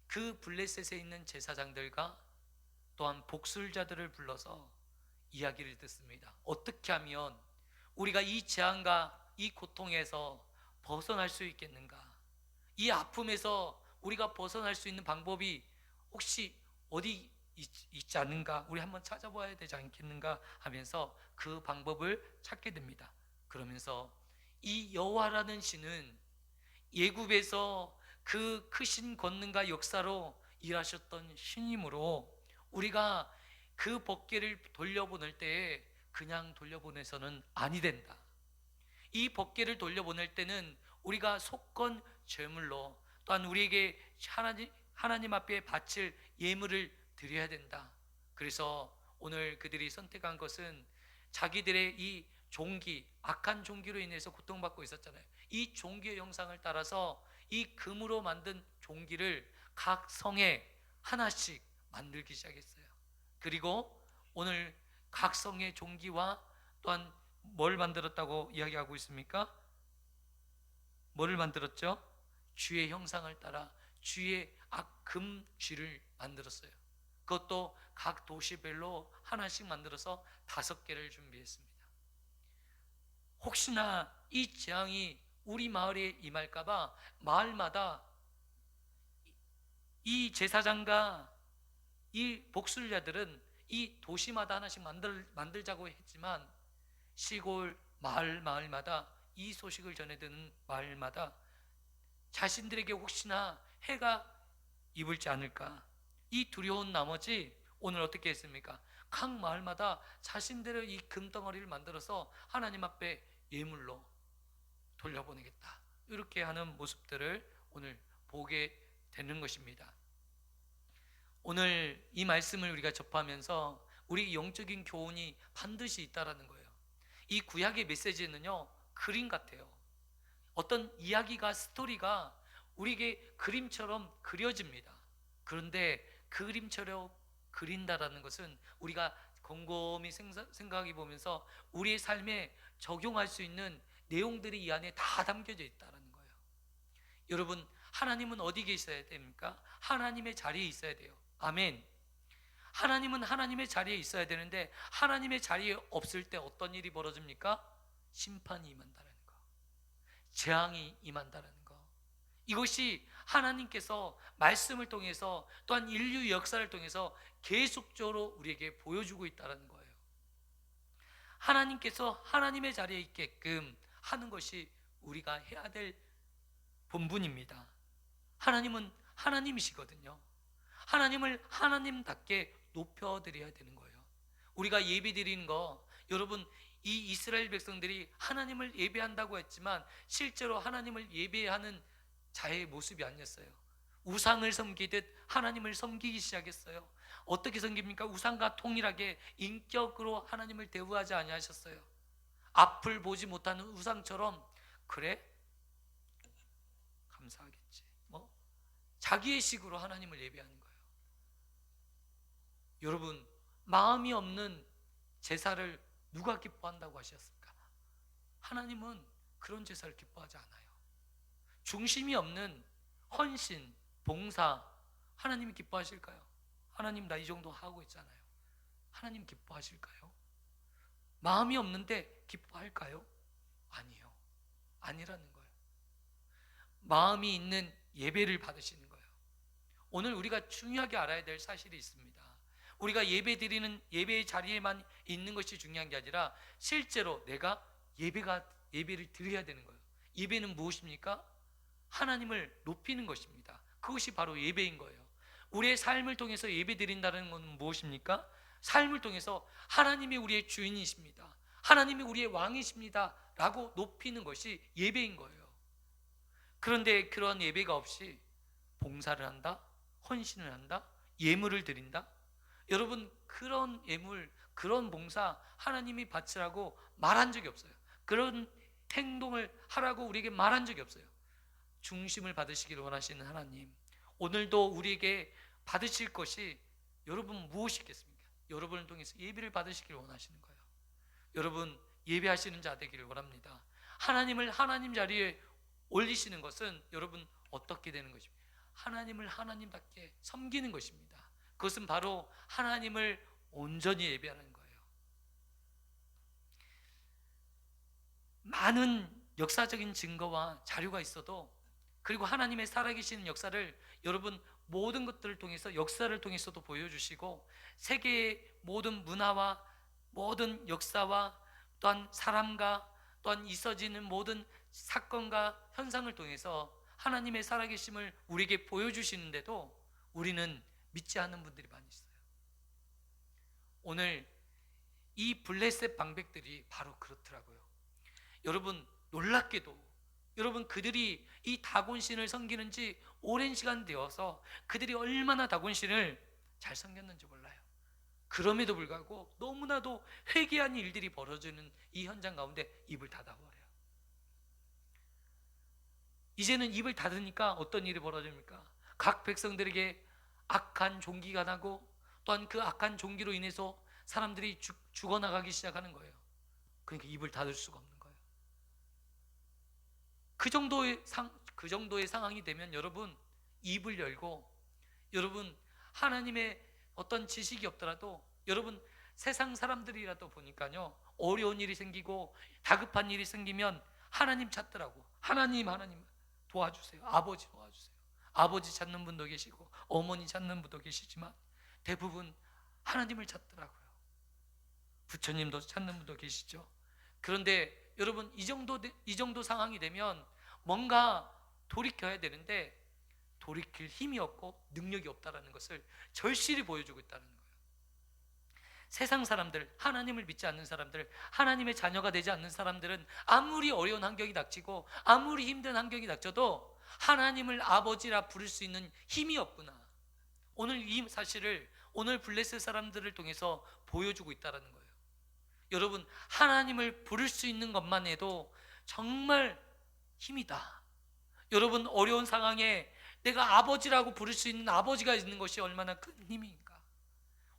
그 블레셋에 있는 제사장들과 또한 복술자들을 불러서 이야기를 듣습니다. 어떻게 하면 우리가 이 재앙과 이 고통에서 벗어날 수 있겠는가? 이 아픔에서 우리가 벗어날 수 있는 방법이 혹시 어디 있지 않는가? 우리 한번 찾아봐야 되지 않겠는가? 하면서 그 방법을 찾게 됩니다. 그러면서 이 여호와라는 신은 예굽에서 그 크신 권능과 역사로 일하셨던 신이므로 우리가 그 법궤를 돌려보낼 때에 그냥 돌려보내서는 아니 된다. 이 법궤를 돌려보낼 때는 우리가 속건 제물로, 또한 우리에게 하나님 앞에 바칠 예물을 드려야 된다. 그래서 오늘 그들이 선택한 것은 자기들의 이 종기, 악한 종기로 인해서 고통받고 있었잖아요. 이 종기의 형상을 따라서 이 금으로 만든 종기를 각 성에 하나씩 만들기 시작했어요. 그리고 오늘 각 성의 종기와 또한 뭘 만들었다고 이야기하고 있습니까? 뭐를 만들었죠? 쥐의 형상을 따라 쥐의 금쥐를 만들었어요. 그것도 각 도시별로 하나씩 만들어서 5개를 준비했습니다. 혹시나 이 재앙이 우리 마을에 임할까봐 마을마다 이 제사장과 이 복술자들은 이 도시마다 하나씩 만들자고 했지만 시골 마을마다 이 소식을 전해드는 마을마다 자신들에게 혹시나 해가 입을지 않을까, 이 두려운 나머지 오늘 어떻게 했습니까? 각 마을마다 자신들의 이 금덩어리를 만들어서 하나님 앞에 예물로 돌려보내겠다, 이렇게 하는 모습들을 오늘 보게 되는 것입니다. 오늘 이 말씀을 우리가 접하면서 우리 영적인 교훈이 반드시 있다라는 거예요. 이 구약의 메시지는요, 그림 같아요. 어떤 이야기가, 스토리가 우리에게 그림처럼 그려집니다. 그런데 그 그림처럼 그린다라는 것은 우리가 곰곰이 생각해 보면서 우리의 삶에 적용할 수 있는 내용들이 이 안에 다 담겨져 있다는 거예요. 여러분, 하나님은 어디 계셔야 됩니까? 하나님의 자리에 있어야 돼요. 아멘. 하나님은 하나님의 자리에 있어야 되는데 하나님의 자리에 없을 때 어떤 일이 벌어집니까? 심판이 임한다는 거, 재앙이 임한다는 거. 이것이 하나님께서 말씀을 통해서 또한 인류 역사를 통해서 계속적으로 우리에게 보여주고 있다는 거예요. 하나님께서 하나님의 자리에 있게끔 하는 것이 우리가 해야 될 본분입니다. 하나님은 하나님이시거든요. 하나님을 하나님답게 높여드려야 되는 거예요. 우리가 예배 드리는 거, 여러분 이 이스라엘 백성들이 하나님을 예배한다고 했지만 실제로 하나님을 예배하는 자의 모습이 아니었어요. 우상을 섬기듯 하나님을 섬기기 시작했어요. 어떻게 섬깁니까? 우상과 동일하게 인격으로 하나님을 대우하지 아니하셨어요. 앞을 보지 못하는 우상처럼, 그래? 감사하겠지, 자기의 식으로 하나님을 예배하는 거예요. 여러분, 마음이 없는 제사를 누가 기뻐한다고 하셨습니까? 하나님은 그런 제사를 기뻐하지 않아요. 중심이 없는 헌신, 봉사, 하나님이 기뻐하실까요? 하나님 나 이 정도 하고 있잖아요. 하나님 기뻐하실까요? 마음이 없는데 기뻐할까요? 아니요. 아니라는 거예요. 마음이 있는 예배를 받으시는 거예요. 오늘 우리가 중요하게 알아야 될 사실이 있습니다. 우리가 예배 드리는 예배의 자리에만 있는 것이 중요한 게 아니라 실제로 내가 예배를 드려야 되는 거예요. 예배는 무엇입니까? 하나님을 높이는 것입니다. 그것이 바로 예배인 거예요. 우리의 삶을 통해서 예배 드린다는 것은 무엇입니까? 삶을 통해서 하나님이 우리의 주인이십니다, 하나님이 우리의 왕이십니다 라고 높이는 것이 예배인 거예요. 그런데 그런 예배가 없이 봉사를 한다, 헌신을 한다, 예물을 드린다, 여러분 그런 예물, 그런 봉사 하나님이 바치라고 말한 적이 없어요. 그런 행동을 하라고 우리에게 말한 적이 없어요. 중심을 받으시기를 원하시는 하나님, 오늘도 우리에게 받으실 것이 여러분 무엇이겠습니까? 여러분을 통해서 예배를 받으시기를 원하시는 거예요. 여러분 예배하시는 자 되기를 원합니다. 하나님을 하나님 자리에 올리시는 것은 여러분 어떻게 되는 것입니까? 하나님을 하나님답게 섬기는 것입니다. 그것은 바로 하나님을 온전히 예배하는 거예요. 많은 역사적인 증거와 자료가 있어도, 그리고 하나님의 살아계시는 역사를 여러분 모든 것들을 통해서, 역사를 통해서도 보여주시고, 세계의 모든 문화와 모든 역사와 또한 사람과 또한 있어지는 모든 사건과 현상을 통해서 하나님의 살아계심을 우리에게 보여주시는데도 우리는 믿지 않는 분들이 많이 있어요. 오늘 이 블레셋 방백들이 바로 그렇더라고요. 여러분 놀랍게도 여러분 그들이 이 다곤신을 섬기는 지 오랜 시간 되어서 그들이 얼마나 다곤신을 잘 섬겼는지 몰라요. 그럼에도 불구하고 너무나도 회개한 일들이 벌어지는 이 현장 가운데 입을 닫아버려요. 이제는 입을 닫으니까 어떤 일이 벌어집니까? 각 백성들에게 악한 종기가 나고, 또한 그 악한 종기로 인해서 사람들이 죽어나가기 시작하는 거예요. 그러니까 입을 닫을 수가 없는 거예요. 그 정도의 상황이 되면 여러분 입을 열고, 여러분 하나님의 어떤 지식이 없더라도 여러분 세상 사람들이라도 보니까요, 어려운 일이 생기고 다급한 일이 생기면 하나님 찾더라고. 하나님 도와주세요. 아버지 도와주세요. 아버지 찾는 분도 계시고 어머니 찾는 분도 계시지만 대부분 하나님을 찾더라고요. 부처님도 찾는 분도 계시죠. 그런데 여러분 이 정도 상황이 되면 뭔가 돌이켜야 되는데 돌이킬 힘이 없고 능력이 없다라는 것을 절실히 보여주고 있다는 거예요. 세상 사람들, 하나님을 믿지 않는 사람들, 하나님의 자녀가 되지 않는 사람들은 아무리 어려운 환경이 닥치고 아무리 힘든 환경이 닥쳐도 하나님을 아버지라 부를 수 있는 힘이 없구나, 오늘 이 사실을 오늘 블레셋 사람들을 통해서 보여주고 있다는 거예요. 여러분 하나님을 부를 수 있는 것만 해도 정말 힘이다. 여러분 어려운 상황에 내가 아버지라고 부를 수 있는 아버지가 있는 것이 얼마나 큰 힘인가.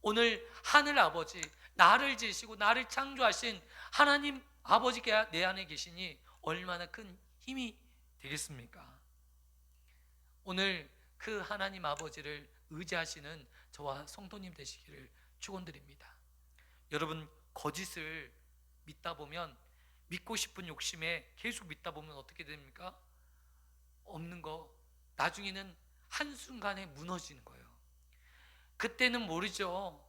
오늘 하늘 아버지, 나를 지으시고 나를 창조하신 하나님 아버지가 내 안에 계시니 얼마나 큰 힘이 되겠습니까? 오늘 그 하나님 아버지를 의지하시는 저와 성도님 되시기를 축원드립니다. 여러분 거짓을 믿다 보면, 믿고 싶은 욕심에 계속 믿다 보면 어떻게 됩니까? 없는 거 나중에는 한순간에 무너지는 거예요. 그때는 모르죠.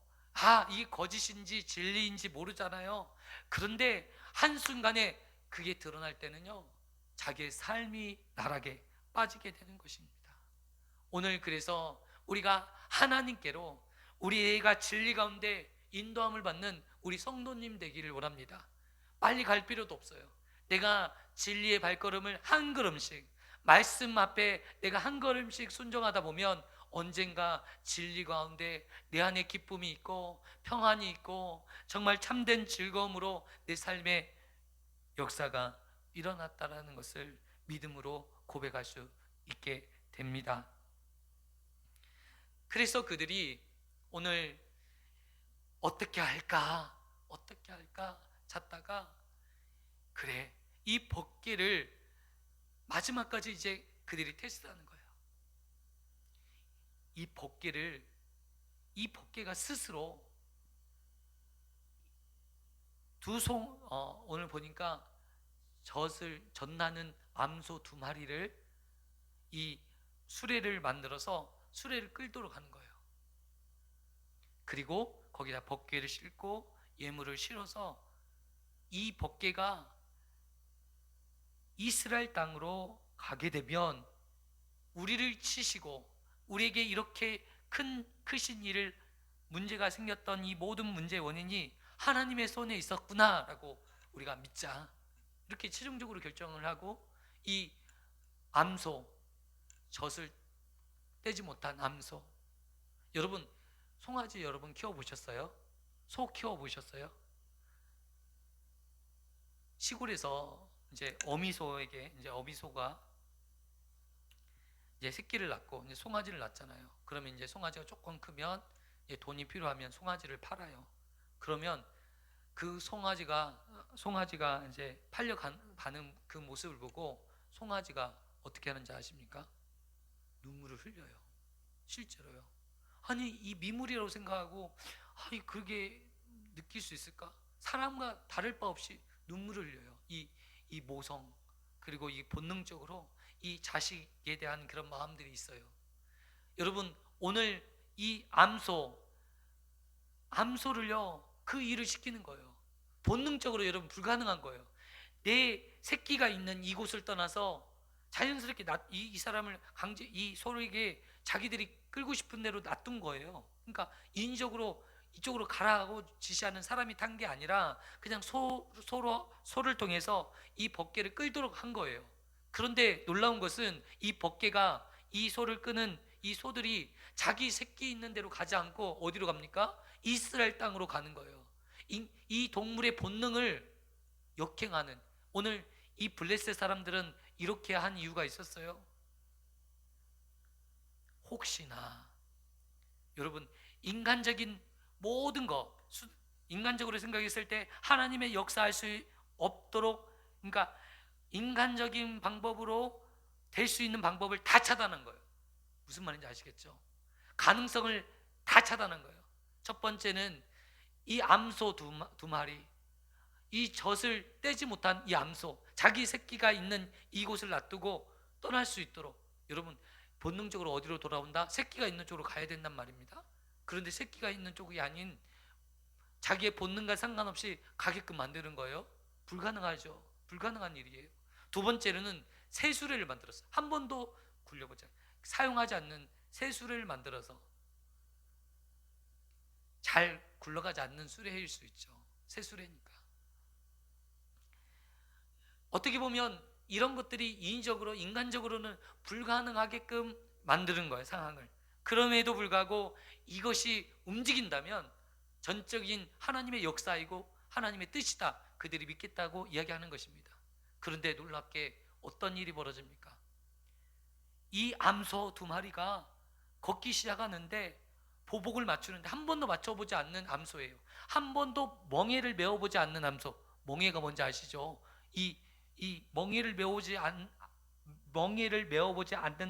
이게 거짓인지 진리인지 모르잖아요. 그런데 한순간에 그게 드러날 때는요, 자기의 삶이 나락에 빠지게 되는 것입니다. 오늘 그래서 우리가 하나님께로, 우리가 진리 가운데 인도함을 받는 우리 성도님 되기를 원합니다. 빨리 갈 필요도 없어요. 내가 진리의 발걸음을 한 걸음씩, 말씀 앞에 내가 한 걸음씩 순종하다 보면 언젠가 진리 가운데 내 안에 기쁨이 있고 평안이 있고 정말 참된 즐거움으로 내 삶의 역사가 일어났다라는 것을 믿음으로 고백할 수 있게 됩니다. 그래서 그들이 오늘 어떻게 할까 찾다가, 그래, 이 법궤를 마지막까지 이제 그들이 테스트하는 거예요. 이 법궤가 스스로 오늘 보니까 젖나는 암소 2마리를 이 수레를 만들어서 수레를 끌도록 하는 거예요. 그리고 거기다 법궤를 싣고 예물을 실어서 이 법궤가 이스라엘 땅으로 가게 되면 우리를 치시고 우리에게 이렇게 크신 일을 문제가 생겼던 이 모든 문제의 원인이 하나님의 손에 있었구나라고 우리가 믿자, 이렇게 최종적으로 결정을 하고 이 암소, 젖을 떼지 못한 암소, 여러분 송아지 여러분 키워보셨어요? 소 키워보셨어요? 시골에서 이제 어미소가 이제 새끼를 낳고 이제 송아지를 낳잖아요. 그러면 이제 송아지가 조금 크면 이제 돈이 필요하면 송아지를 팔아요. 그러면 그 송아지가 이제 팔려가는 그 모습을 보고 송아지가 어떻게 하는지 아십니까? 눈물을 흘려요. 실제로요. 아니, 이 미물이라고 생각하고 그게 느낄 수 있을까? 사람과 다를 바 없이 눈물을 흘려요. 이 모성, 그리고 이 본능적으로 이 자식에 대한 그런 마음들이 있어요. 여러분, 오늘 이 암소를요, 그 일을 시키는 거예요. 본능적으로 여러분 불가능한 거예요. 내 새끼가 있는 이곳을 떠나서 자연스럽게 이 사람을 이 소에게 자기들이 끌고 싶은 대로 놔둔 거예요. 그러니까 인위적으로 이쪽으로 가라고 지시하는 사람이 탄 게 아니라 그냥 소를 통해서 이 법궤를 끌도록 한 거예요. 그런데 놀라운 것은 이 법궤가 이 소를 끄는 이 소들이 자기 새끼 있는 대로 가지 않고 어디로 갑니까? 이스라엘 땅으로 가는 거예요. 이 동물의 본능을 역행하는, 오늘 이 블레셋 사람들은 이렇게 한 이유가 있었어요. 혹시나 여러분, 인간적인 모든 거, 인간적으로 생각했을 때 하나님의 역사할 수 없도록, 그러니까 인간적인 방법으로 될 수 있는 방법을 다 차단한 거예요. 무슨 말인지 아시겠죠? 가능성을 다 차단한 거예요. 첫 번째는 이 암소 두 마리, 이 젖을 떼지 못한 이 암소, 자기 새끼가 있는 이곳을 놔두고 떠날 수 있도록, 여러분 본능적으로 어디로 돌아온다? 새끼가 있는 쪽으로 가야 된단 말입니다. 그런데 새끼가 있는 쪽이 아닌 자기의 본능과 상관없이 가게끔 만드는 거예요. 불가능하죠. 불가능한 일이에요. 두 번째로는 새 수레를 만들었어요. 한 번도 사용하지 않는 새 수레를 만들어서, 잘 굴러가지 않는 수레일 수 있죠. 새 수레니까. 어떻게 보면 이런 것들이 인위적으로, 인간적으로는 불가능하게끔 만드는 거예요, 상황을. 그럼에도 불구하고 이것이 움직인다면 전적인 하나님의 역사이고 하나님의 뜻이다, 그들이 믿겠다고 이야기하는 것입니다. 그런데 놀랍게 어떤 일이 벌어집니까? 이 암소 2마리가 걷기 시작하는데 보복을 맞추는데 한 번도 맞춰보지 않는 암소예요. 한 번도 멍에를 메어보지 않는 암소. 멍에가 뭔지 아시죠? 이 멍에를 메어보지 않는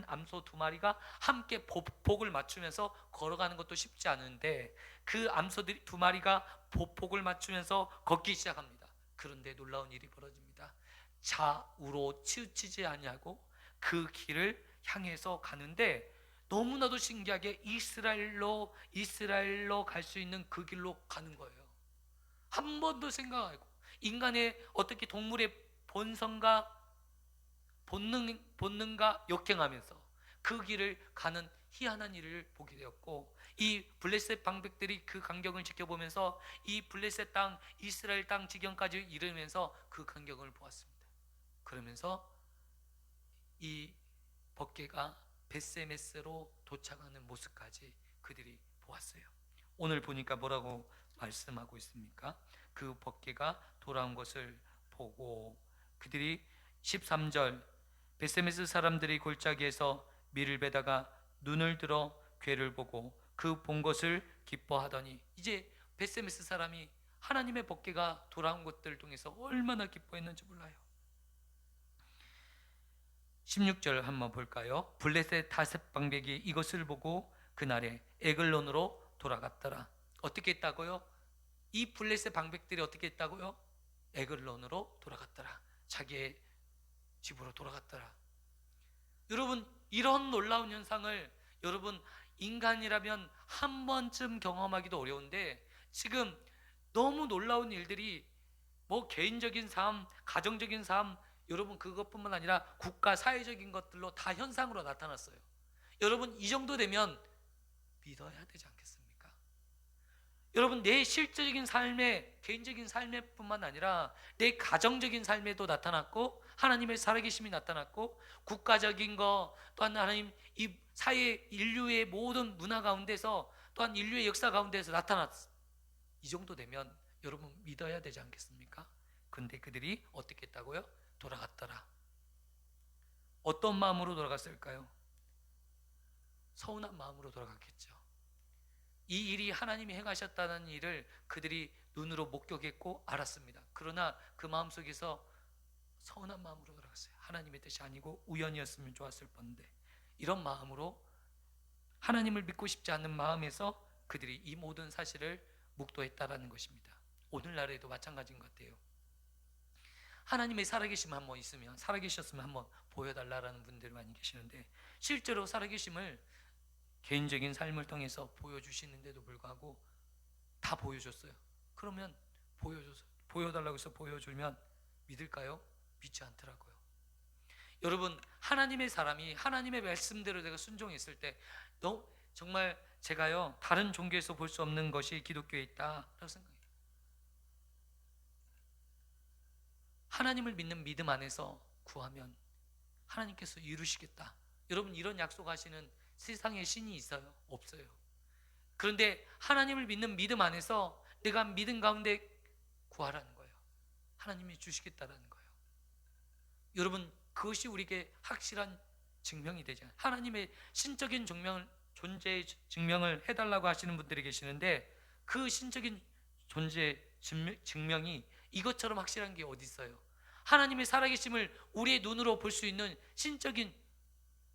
암소 2마리가 함께 보폭을 맞추면서 걸어가는 것도 쉽지 않은데 그 암소들이 2마리가 보폭을 맞추면서 걷기 시작합니다. 그런데 놀라운 일이 벌어집니다. 좌우로 치우치지 아니하고 그 길을 향해서 가는데, 너무나도 신기하게 이스라엘로 갈 수 있는 그 길로 가는 거예요. 한 번도 생각하고, 인간의 어떻게 동물의 본성과 본능과 역행하면서 그 길을 가는 희한한 일을 보게 되었고, 이 블레셋 방백들이 그 광경을 지켜보면서 이 블레셋 땅, 이스라엘 땅 지경까지 이르면서 그 광경을 보았습니다. 그러면서 이 법궤가 벳세메스로 도착하는 모습까지 그들이 보았어요. 오늘 보니까 뭐라고 말씀하고 있습니까? 그 법궤가 돌아온 것을 보고 그들이 13절 벳세메스 사람들이 골짜기에서 밀을 베다가 눈을 들어 궤를 보고 그 본 것을 기뻐하더니, 이제 벳세메스 사람이 하나님의 법궤가 돌아온 것들을 통해서 얼마나 기뻐했는지 몰라요. 16절 한번 볼까요? 블레셋 다섯 방백이 이것을 보고 그날에 에글론으로 돌아갔더라. 어떻게 했다고요? 이 블레셋 방백들이 어떻게 했다고요? 에글론으로 돌아갔더라. 자기의 집으로 돌아갔더라. 여러분, 이런 놀라운 현상을 여러분 인간이라면 한 번쯤 경험하기도 어려운데, 지금 너무 놀라운 일들이 뭐 개인적인 삶, 가정적인 삶, 여러분 그것뿐만 아니라 국가 사회적인 것들로 다 현상으로 나타났어요. 여러분, 이 정도 되면 믿어야 되지 않겠습니까? 여러분, 내 실제적인 삶에, 개인적인 삶에 뿐만 아니라 내 가정적인 삶에도 나타났고, 하나님의 살아계심이 나타났고, 국가적인 거, 또한 하나님 이 사회 인류의 모든 문화 가운데서, 또한 인류의 역사 가운데서 나타났어. 이 정도 되면 여러분 믿어야 되지 않겠습니까? 근데 그들이 어떻게 했다고요? 돌아갔더라. 어떤 마음으로 돌아갔을까요? 서운한 마음으로 돌아갔겠죠. 이 일이 하나님이 행하셨다는 일을 그들이 눈으로 목격했고 알았습니다. 그러나 그 마음속에서 서운한 마음으로 돌아갔어요. 하나님의 뜻이 아니고 우연이었으면 좋았을 뻔데, 이런 마음으로 하나님을 믿고 싶지 않는 마음에서 그들이 이 모든 사실을 묵도했다라는 것입니다. 오늘날에도 마찬가지인 것 같아요. 하나님의 살아계심 한번 있으면, 살아계셨으면 한번 보여달라는 분들이 많이 계시는데, 실제로 살아계심을 개인적인 삶을 통해서 보여주시는데도 불구하고 다 보여줬어요. 그러면 보여달라고 해서 보여주면 믿을까요? 믿지 않더라고요. 여러분, 하나님의 사람이 하나님의 말씀대로 내가 순종했을 때, 정말 제가요 다른 종교에서 볼 수 없는 것이 기독교에 있다라고 생각해요. 하나님을 믿는 믿음 안에서 구하면 하나님께서 이루시겠다. 여러분, 이런 약속하시는 세상에 신이 있어요? 없어요. 그런데 하나님을 믿는 믿음 안에서 내가 믿음 가운데 구하라는 거예요. 하나님이 주시겠다라는 거예요. 여러분, 그것이 우리에게 확실한 증명이 되잖아요. 하나님의 신적인 존재의 증명을 해달라고 하시는 분들이 계시는데, 그 신적인 존재 증명이 이것처럼 확실한 게 어디 있어요? 하나님의 살아계심을 우리의 눈으로 볼 수 있는 신적인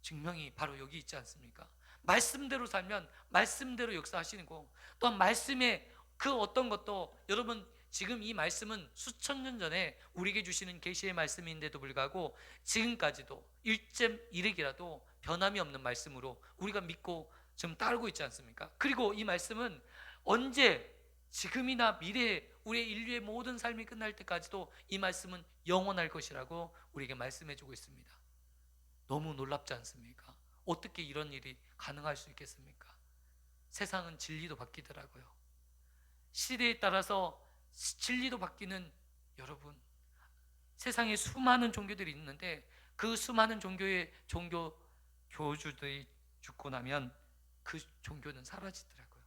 증명이 바로 여기 있지 않습니까? 말씀대로 살면 말씀대로 역사하시는 거, 또한 말씀의 그 어떤 것도, 여러분 지금 이 말씀은 수천 년 전에 우리에게 주시는 계시의 말씀인데도 불구하고 지금까지도 일점 이르기라도 변함이 없는 말씀으로 우리가 믿고 지금 따르고 있지 않습니까? 그리고 이 말씀은 언제, 지금이나 미래에 우리의 인류의 모든 삶이 끝날 때까지도 이 말씀은 영원할 것이라고 우리에게 말씀해주고 있습니다. 너무 놀랍지 않습니까? 어떻게 이런 일이 가능할 수 있겠습니까? 세상은 진리도 바뀌더라고요. 시대에 따라서 진리도 바뀌는, 여러분, 세상에 수많은 종교들이 있는데 그 수많은 종교의 종교 교주들이 죽고 나면 그 종교는 사라지더라고요.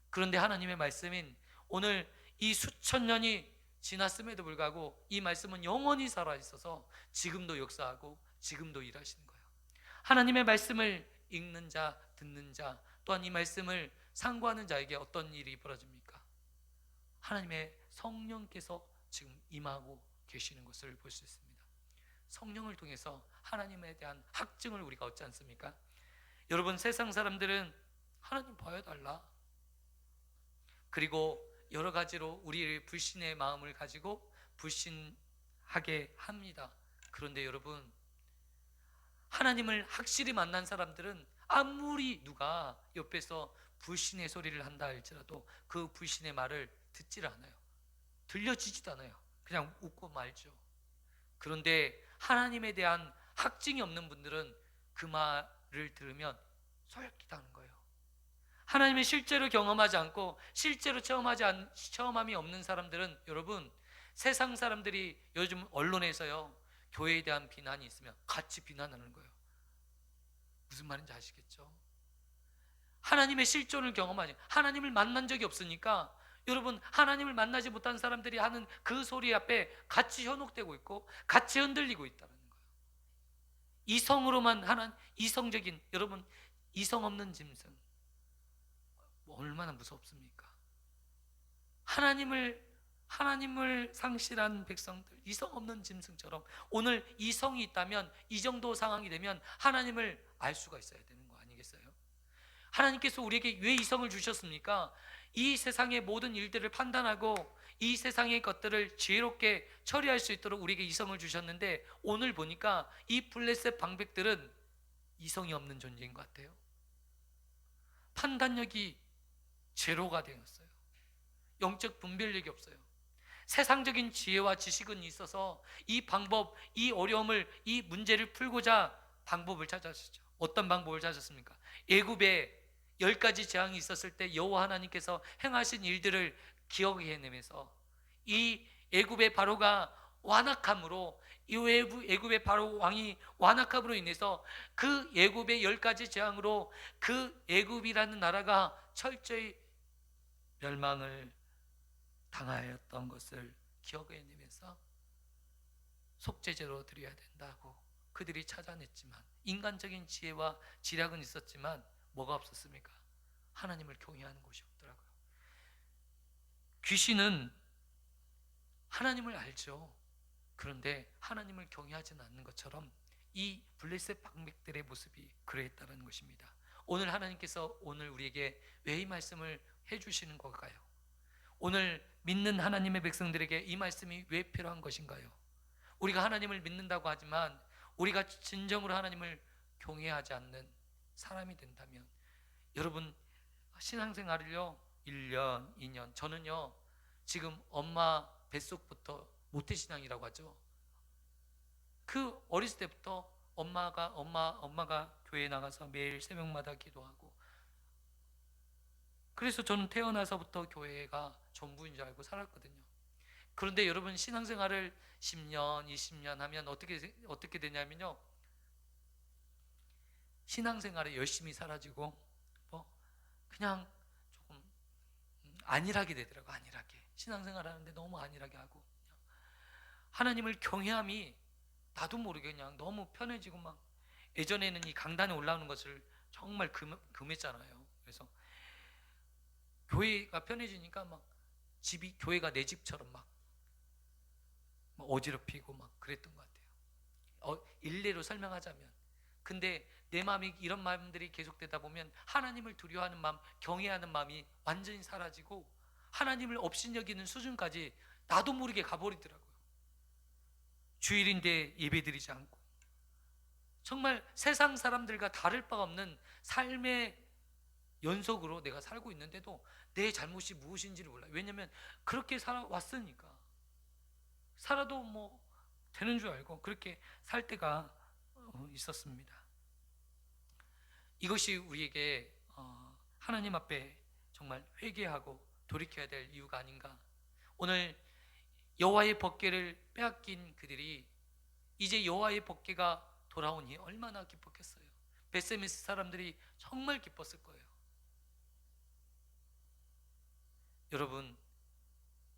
그런데 하나님의 말씀인 오늘 이 수천 년이 지났음에도 불구하고 이 말씀은 영원히 살아있어서 지금도 역사하고 지금도 일하시는 거예요. 하나님의 말씀을 읽는 자, 듣는 자, 또한 이 말씀을 상고하는 자에게 어떤 일이 벌어집니까? 하나님의 성령께서 지금 임하고 계시는 것을 볼 수 있습니다. 성령을 통해서 하나님에 대한 확증을 우리가 얻지 않습니까? 여러분, 세상 사람들은 하나님 보여달라, 그리고 여러 가지로 우리의 불신의 마음을 가지고 불신하게 합니다. 그런데 여러분, 하나님을 확실히 만난 사람들은 아무리 누가 옆에서 불신의 소리를 한다 할지라도 그 불신의 말을 듣지를 않아요. 들려지지도 않아요. 그냥 웃고 말죠. 그런데 하나님에 대한 확증이 없는 분들은 그 말을 들으면 소용있다는 거예요. 하나님의 실제로 경험하지 않고 실제로 체험함이 없는 사람들은, 여러분, 세상 사람들이 요즘 언론에서요, 교회에 대한 비난이 있으면 같이 비난하는 거예요. 무슨 말인지 아시겠죠? 하나님의 실존을 경험하지, 하나님을 만난 적이 없으니까, 여러분, 하나님을 만나지 못한 사람들이 하는 그 소리 앞에 같이 현혹되고 있고 같이 흔들리고 있다는 거예요. 이성으로만 하는 이성적인, 여러분, 이성 없는 짐승 얼마나 무섭습니까? 하나님을 상실한 백성들, 이성 없는 짐승처럼, 오늘 이성이 있다면, 이 정도 상황이 되면 하나님을 알 수가 있어야 되는 거 아니겠어요? 하나님께서 우리에게 왜 이성을 주셨습니까? 이 세상의 모든 일들을 판단하고 이 세상의 것들을 지혜롭게 처리할 수 있도록 우리에게 이성을 주셨는데, 오늘 보니까 이 블레셋 방백들은 이성이 없는 존재인 것 같아요. 판단력이 제로가 되었어요. 영적 분별력이 없어요. 세상적인 지혜와 지식은 있어서 이 방법, 이 어려움을, 이 문제를 풀고자 방법을 찾았죠. 어떤 방법을 찾았습니까? 애굽에 10가지 재앙이 있었을 때 여호와 하나님께서 행하신 일들을 기억해내면서, 이 애굽의 바로가 완악함으로, 이 애굽의 바로 왕이 완악함으로 인해서 그 애굽의 10가지 재앙으로 그 애굽이라는 나라가 철저히 멸망을 당하였던 것을 기억해내면서 속죄제로 드려야 된다고 그들이 찾아냈지만, 인간적인 지혜와 지략은 있었지만 뭐가 없었습니까? 하나님을 경외하는 것이 없더라고요. 귀신은 하나님을 알죠. 그런데 하나님을 경외하지는 않는 것처럼 이 블레셋 방백들의 모습이 그러했다는 것입니다. 오늘 하나님께서 오늘 우리에게 왜 이 말씀을 해주시는 걸까요? 오늘 믿는 하나님의 백성들에게 이 말씀이 왜 필요한 것인가요? 우리가 하나님을 믿는다고 하지만 우리가 진정으로 하나님을 경외하지 않는 사람이 된다면, 여러분, 신앙생활을요 1년, 2년, 저는요 지금 엄마 뱃속부터 모태신앙이라고 하죠. 그 어렸을 때부터 엄마가 교회에 나가서 매일 새벽마다 기도하고, 그래서 저는 태어나서부터 교회가 전부인 줄 알고 살았거든요. 그런데 여러분, 신앙생활을 10년, 20년 하면 어떻게 되냐면요, 신앙생활에 열심히 사라지고 그냥 조금 안일하게 되더라고요. 안일하게 신앙생활 하는데 너무 안일하게 하고, 하나님을 경외함이 나도 모르게 그냥 너무 편해지고, 막 예전에는 이 강단에 올라오는 것을 정말 금했잖아요. 그래서 교회가 편해지니까 막 교회가 내 집처럼 막 어지럽히고 막 그랬던 것 같아요. 일례로 설명하자면. 근데 내 마음이, 이런 마음들이 계속되다 보면 하나님을 두려워하는 마음, 경외하는 마음이 완전히 사라지고 하나님을 업신여기는 수준까지 나도 모르게 가버리더라고요. 주일인데 예배드리지 않고, 정말 세상 사람들과 다를 바가 없는 삶의 연속으로 내가 살고 있는데도 내 잘못이 무엇인지를 몰라요. 왜냐하면 그렇게 살아왔으니까. 살아도 뭐 되는 줄 알고 그렇게 살 때가 있었습니다. 이것이 우리에게 하나님 앞에 정말 회개하고 돌이켜야 될 이유가 아닌가. 오늘 여호와의 법궤를 빼앗긴 그들이 이제 여호와의 법궤가 돌아오니 얼마나 기뻤겠어요. 베세메스 사람들이 정말 기뻤을 거예요. 여러분,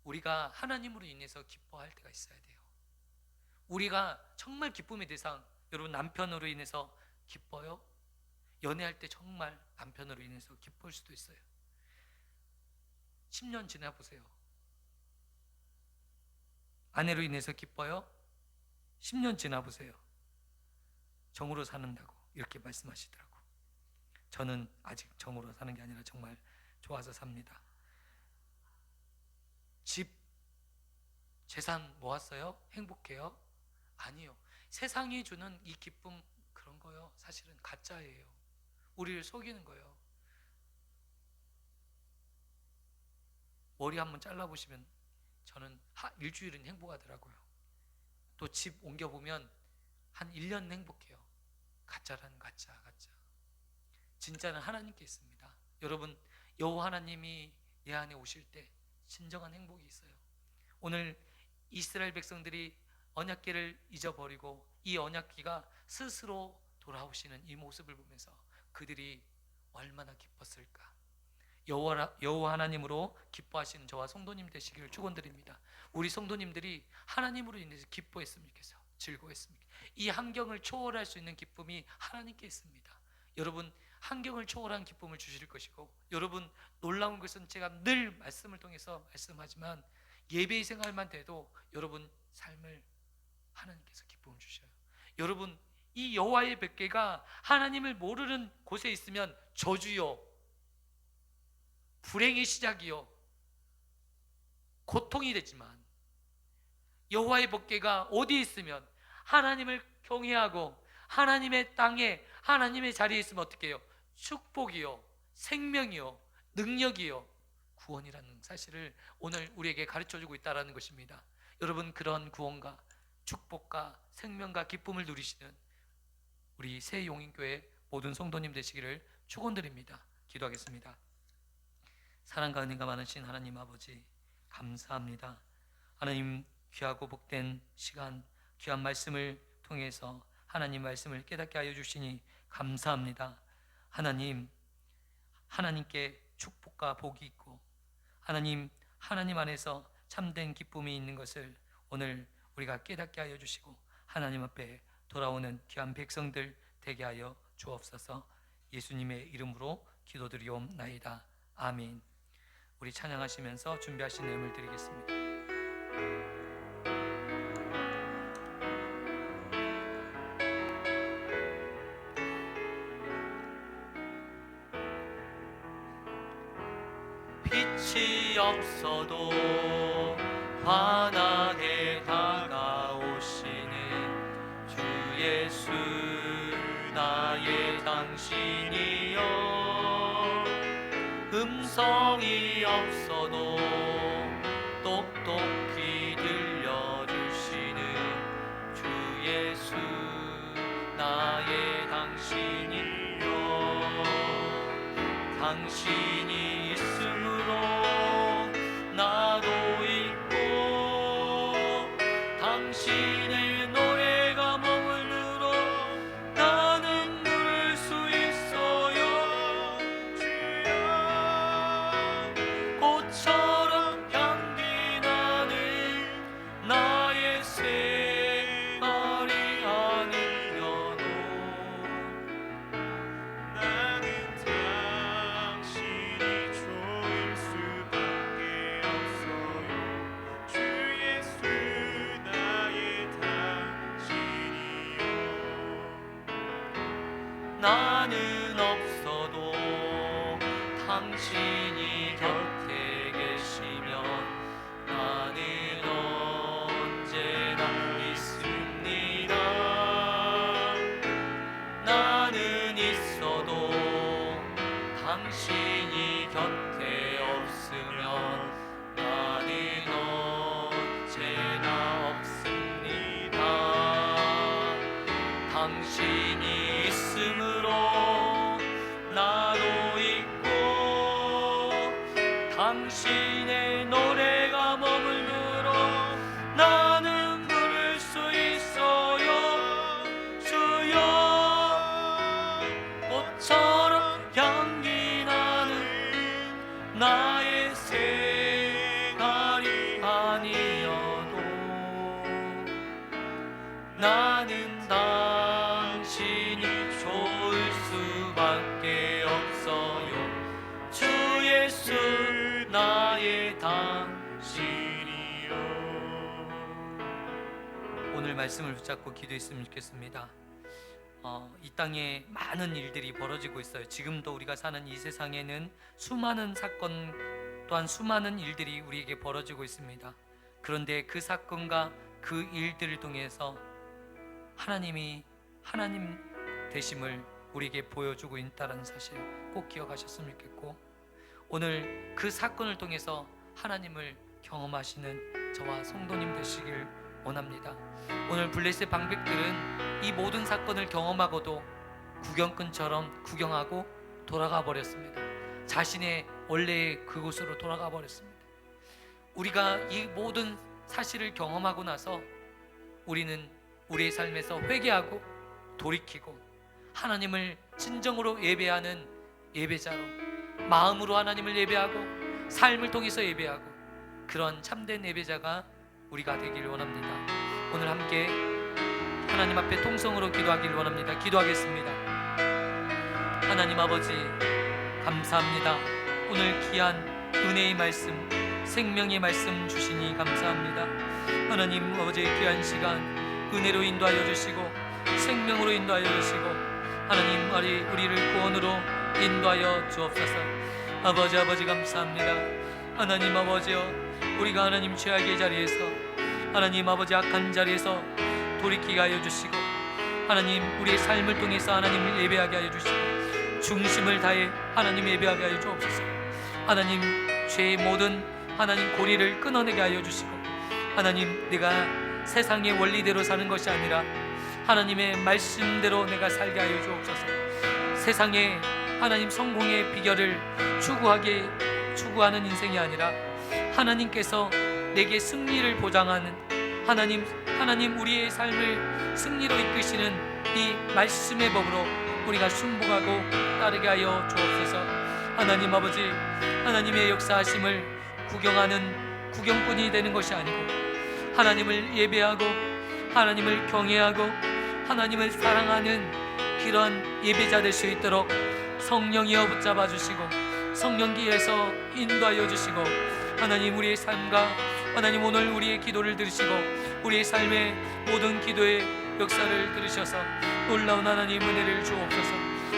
우리가 하나님으로 인해서 기뻐할 때가 있어야 돼요. 우리가 정말 기쁨의 대상, 여러분, 남편으로 인해서 기뻐요? 연애할 때 정말 남편으로 인해서 기쁠 수도 있어요. 10년 지나보세요. 아내로 인해서 기뻐요? 10년 지나보세요. 정으로 사는다고 이렇게 말씀하시더라고. 저는 아직 정으로 사는 게 아니라 정말 좋아서 삽니다. 집, 재산 모았어요? 행복해요? 아니요. 세상이 주는 이 기쁨, 그런 거요, 사실은 가짜예요. 우리를 속이는 거예요. 머리 한번 잘라보시면 저는 일주일은 행복하더라고요. 또 집 옮겨보면 한 1년 행복해요. 가짜라는 가짜. 진짜는 하나님께 있습니다. 여러분, 여호와 하나님이 내 안에 오실 때 진정한 행복이 있어요. 오늘 이스라엘 백성들이 언약궤를 잊어버리고 이 언약궤가 스스로 돌아오시는 이 모습을 보면서 그들이 얼마나 기뻤을까. 여호와 하나님으로 기뻐하시는 저와 성도님 되시기를 축원드립니다. 우리 성도님들이 하나님으로 인해서 기뻐했으면 좋겠어요. 즐거웠으면 좋겠어요. 이 환경을 초월할 수 있는 기쁨이 하나님께 있습니다. 여러분, 환경을 초월한 기쁨을 주실 것이고, 여러분, 놀라운 것은 제가 늘 말씀을 통해서 말씀하지만 예배의 생활만 돼도 여러분 삶을 하나님께서 기쁨을 주셔요. 여러분, 이 여호와의 벽궤가 하나님을 모르는 곳에 있으면 저주요, 불행의 시작이요, 고통이 되지만 여호와의 벽궤가 어디에 있으면 하나님을 경외하고 하나님의 땅에 하나님의 자리에 있으면 어떻게 해요? 축복이요, 생명이요, 능력이요, 구원이라는 사실을 오늘 우리에게 가르쳐주고 있다는 것입니다. 여러분, 그런 구원과 축복과 생명과 기쁨을 누리시는 우리 새용인교회 모든 성도님 되시기를 축원드립니다. 기도하겠습니다. 사랑과 은혜가 많으신 하나님 아버지, 감사합니다. 하나님, 귀하고 복된 시간, 귀한 말씀을 통해서 하나님 말씀을 깨닫게 하여 주시니 감사합니다. 하나님, 하나님께 축복과 복이 있고 하나님 안에서 참된 기쁨이 있는 것을 오늘 우리가 깨닫게 하여 주시고 하나님 앞에 돌아오는 귀한 백성들 되게 하여 주옵소서. 예수님의 이름으로 기도드리옵나이다. 아멘. 우리 찬양하시면서 준비하신 내용을 드리겠습니다. 빛이 없어도 환하게 다가오시는 주 예수, 나의 당신이여. 음성이 없어도 똑똑히 들려주시는 주 예수, 나의 당신이여. 당신이 있음으로 나도 있고 당신의 노래가 머물므로 나는 부를 수 있어요. 주여, 꽃처럼 향기 나는 나의 생활이 아니려도 나는 당신이 좋을 수밖에 없어요. 주 예수, 나의 당신이요. 나는 없어도 당신이 곁에 계시면 나는 언제나 있습니다. 나는 있어도 당신이 곁에 없으면 나는 언제나 없습니다. 당신이 있음으로 나도 있고 당신의 노래가 머물므로 나는 부를 수 있어요. 주여, 꽃처럼 향기 나는 나의 생활이 아니어도 나는 당신이 좋을 수밖에 없어요. 주 예수, 나의 당신이요. 오늘 말씀을 붙잡고 기도했으면 좋겠습니다. 이 땅에 많은 일들이 벌어지고 있어요. 지금도 우리가 사는 이 세상에는 수많은 사건 또한 수많은 일들이 우리에게 벌어지고 있습니다. 그런데 그 사건과 그 일들을 통해서 하나님이 하나님 되심을 우리에게 보여주고 있다는 사실 꼭 기억하셨으면 좋겠고, 오늘 그 사건을 통해서 하나님을 경험하시는 저와 성도님 되시길 원합니다. 오늘 블레셋 방백들은 이 모든 사건을 경험하고도 구경꾼처럼 구경하고 돌아가 버렸습니다. 자신의 원래의 그곳으로 돌아가 버렸습니다. 우리가 이 모든 사실을 경험하고 나서 우리는 우리의 삶에서 회개하고 돌이키고 하나님을 진정으로 예배하는 예배자로, 마음으로 하나님을 예배하고 삶을 통해서 예배하고 그런 참된 예배자가 우리가 되길 원합니다. 오늘 함께 하나님 앞에 통성으로 기도하길 원합니다. 기도하겠습니다. 하나님 아버지, 감사합니다. 오늘 귀한 은혜의 말씀, 생명의 말씀 주시니 감사합니다. 하나님 아버지의 귀한 시간 은혜로 인도하여 주시고 생명으로 인도하여 주시고 하나님 우리를 구원으로 인도하여 주옵소서. 아버지 감사합니다. 하나님 아버지여, 우리가 하나님 죄악의 자리에서 하나님 아버지 악한 자리에서 돌이키게 하여 주시고 하나님 우리의 삶을 통해서 하나님을 예배하게 하여 주시고 중심을 다해 하나님 예배하게 하여 주옵소서. 하나님 죄의 모든 하나님 고리를 끊어내게 하여 주시고 하나님 내가 세상의 원리대로 사는 것이 아니라 하나님의 말씀대로 내가 살게 하여 주옵소서. 세상의 하나님 성공의 비결을 추구하는 인생이 아니라 하나님께서 내게 승리를 보장하는 하나님 우리의 삶을 승리로 이끄시는 이 말씀의 법으로 우리가 순복하고 따르게 하여 주옵소서. 하나님 아버지, 하나님의 역사하심을 구경하는 구경꾼이 되는 것이 아니고 하나님을 예배하고 하나님을 경외하고 하나님을 사랑하는 그런 예배자 될 수 있도록 성령이여 붙잡아 주시고 성령기에서 인도하여 주시고 하나님 우리의 삶과 하나님 오늘 우리의 기도를 들으시고 우리의 삶의 모든 기도의 역사를 들으셔서 놀라운 하나님 은혜를 주옵소서.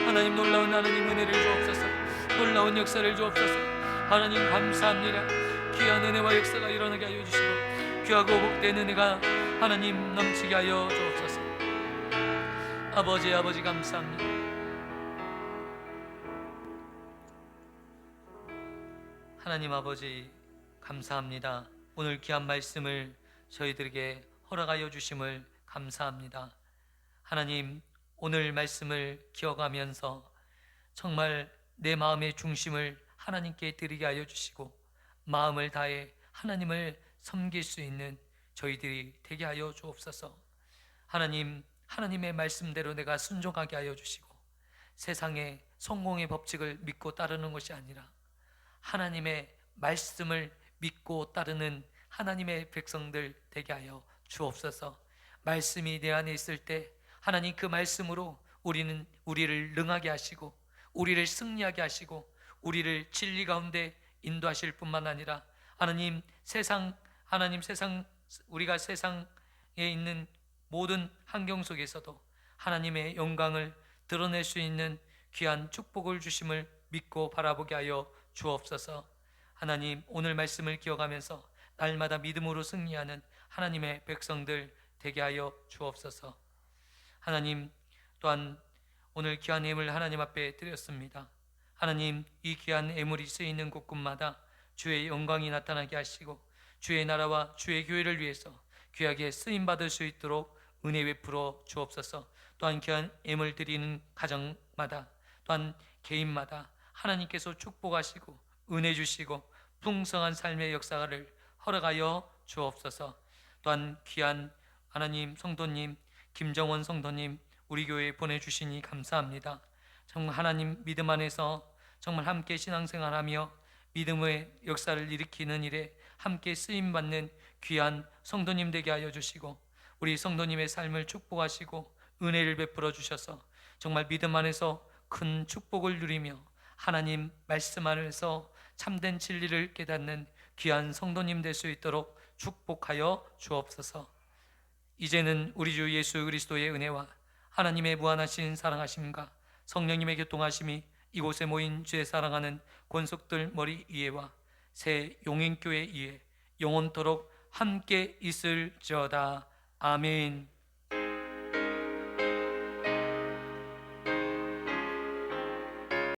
하나님 놀라운 하나님 은혜를 주옵소서. 놀라운 역사를 주옵소서. 하나님 감사합니다. 귀한 은혜와 역사가 일어나게 하여 주시고 귀하고 복된 은혜가 하나님 넘치게 하여 주옵소서. 아버지 감사합니다. 하나님 아버지 감사합니다. 오늘 귀한 말씀을 저희들에게 허락하여 주심을 감사합니다. 하나님 오늘 말씀을 기억하면서 정말 내 마음의 중심을 하나님께 드리게 하여 주시고 마음을 다해 하나님을 섬길 수 있는 저희들이 되게 하여 주옵소서. 하나님의 말씀대로 내가 순종하게 하여 주시고 세상의 성공의 법칙을 믿고 따르는 것이 아니라 하나님의 말씀을 믿고 따르는 하나님의 백성들 되게 하여 주옵소서. 말씀이 내 안에 있을 때 하나님 그 말씀으로 우리를 능하게 하시고 우리를 승리하게 하시고 우리를 진리 가운데 인도하실 뿐만 아니라 우리가 세상에 있는 모든 환경 속에서도 하나님의 영광을 드러낼 수 있는 귀한 축복을 주심을 믿고 바라보게 하여 주옵소서. 하나님 오늘 말씀을 기억하면서 날마다 믿음으로 승리하는 하나님의 백성들 되게 하여 주옵소서. 하나님 또한 오늘 귀한 예물 하나님 앞에 드렸습니다. 하나님 이 귀한 예물이 쓰이는 곳곳마다 주의 영광이 나타나게 하시고 주의 나라와 주의 교회를 위해서 귀하게 쓰임받을 수 있도록 은혜 베풀어 주옵소서. 또한 귀한 예물 드리는 가정마다 또한 개인마다 하나님께서 축복하시고 은혜 주시고 풍성한 삶의 역사를 허락하여 주옵소서. 또한 귀한 하나님 성도님 김정원 성도님 우리 교회에 보내주시니 감사합니다. 정말 하나님 믿음 안에서 정말 함께 신앙생활하며 믿음의 역사를 일으키는 일에 함께 쓰임받는 귀한 성도님 되게 하여 주시고 우리 성도님의 삶을 축복하시고 은혜를 베풀어 주셔서 정말 믿음 안에서 큰 축복을 누리며 하나님 말씀 안에서 참된 진리를 깨닫는 귀한 성도님 될 수 있도록 축복하여 주옵소서. 이제는 우리 주 예수 그리스도의 은혜와 하나님의 무한하신 사랑하심과 성령님의 교통하심이 이곳에 모인 주의 사랑하는 권속들 머리 위에와 새 용인교회 위에 영원토록 함께 있을지어다. 아멘.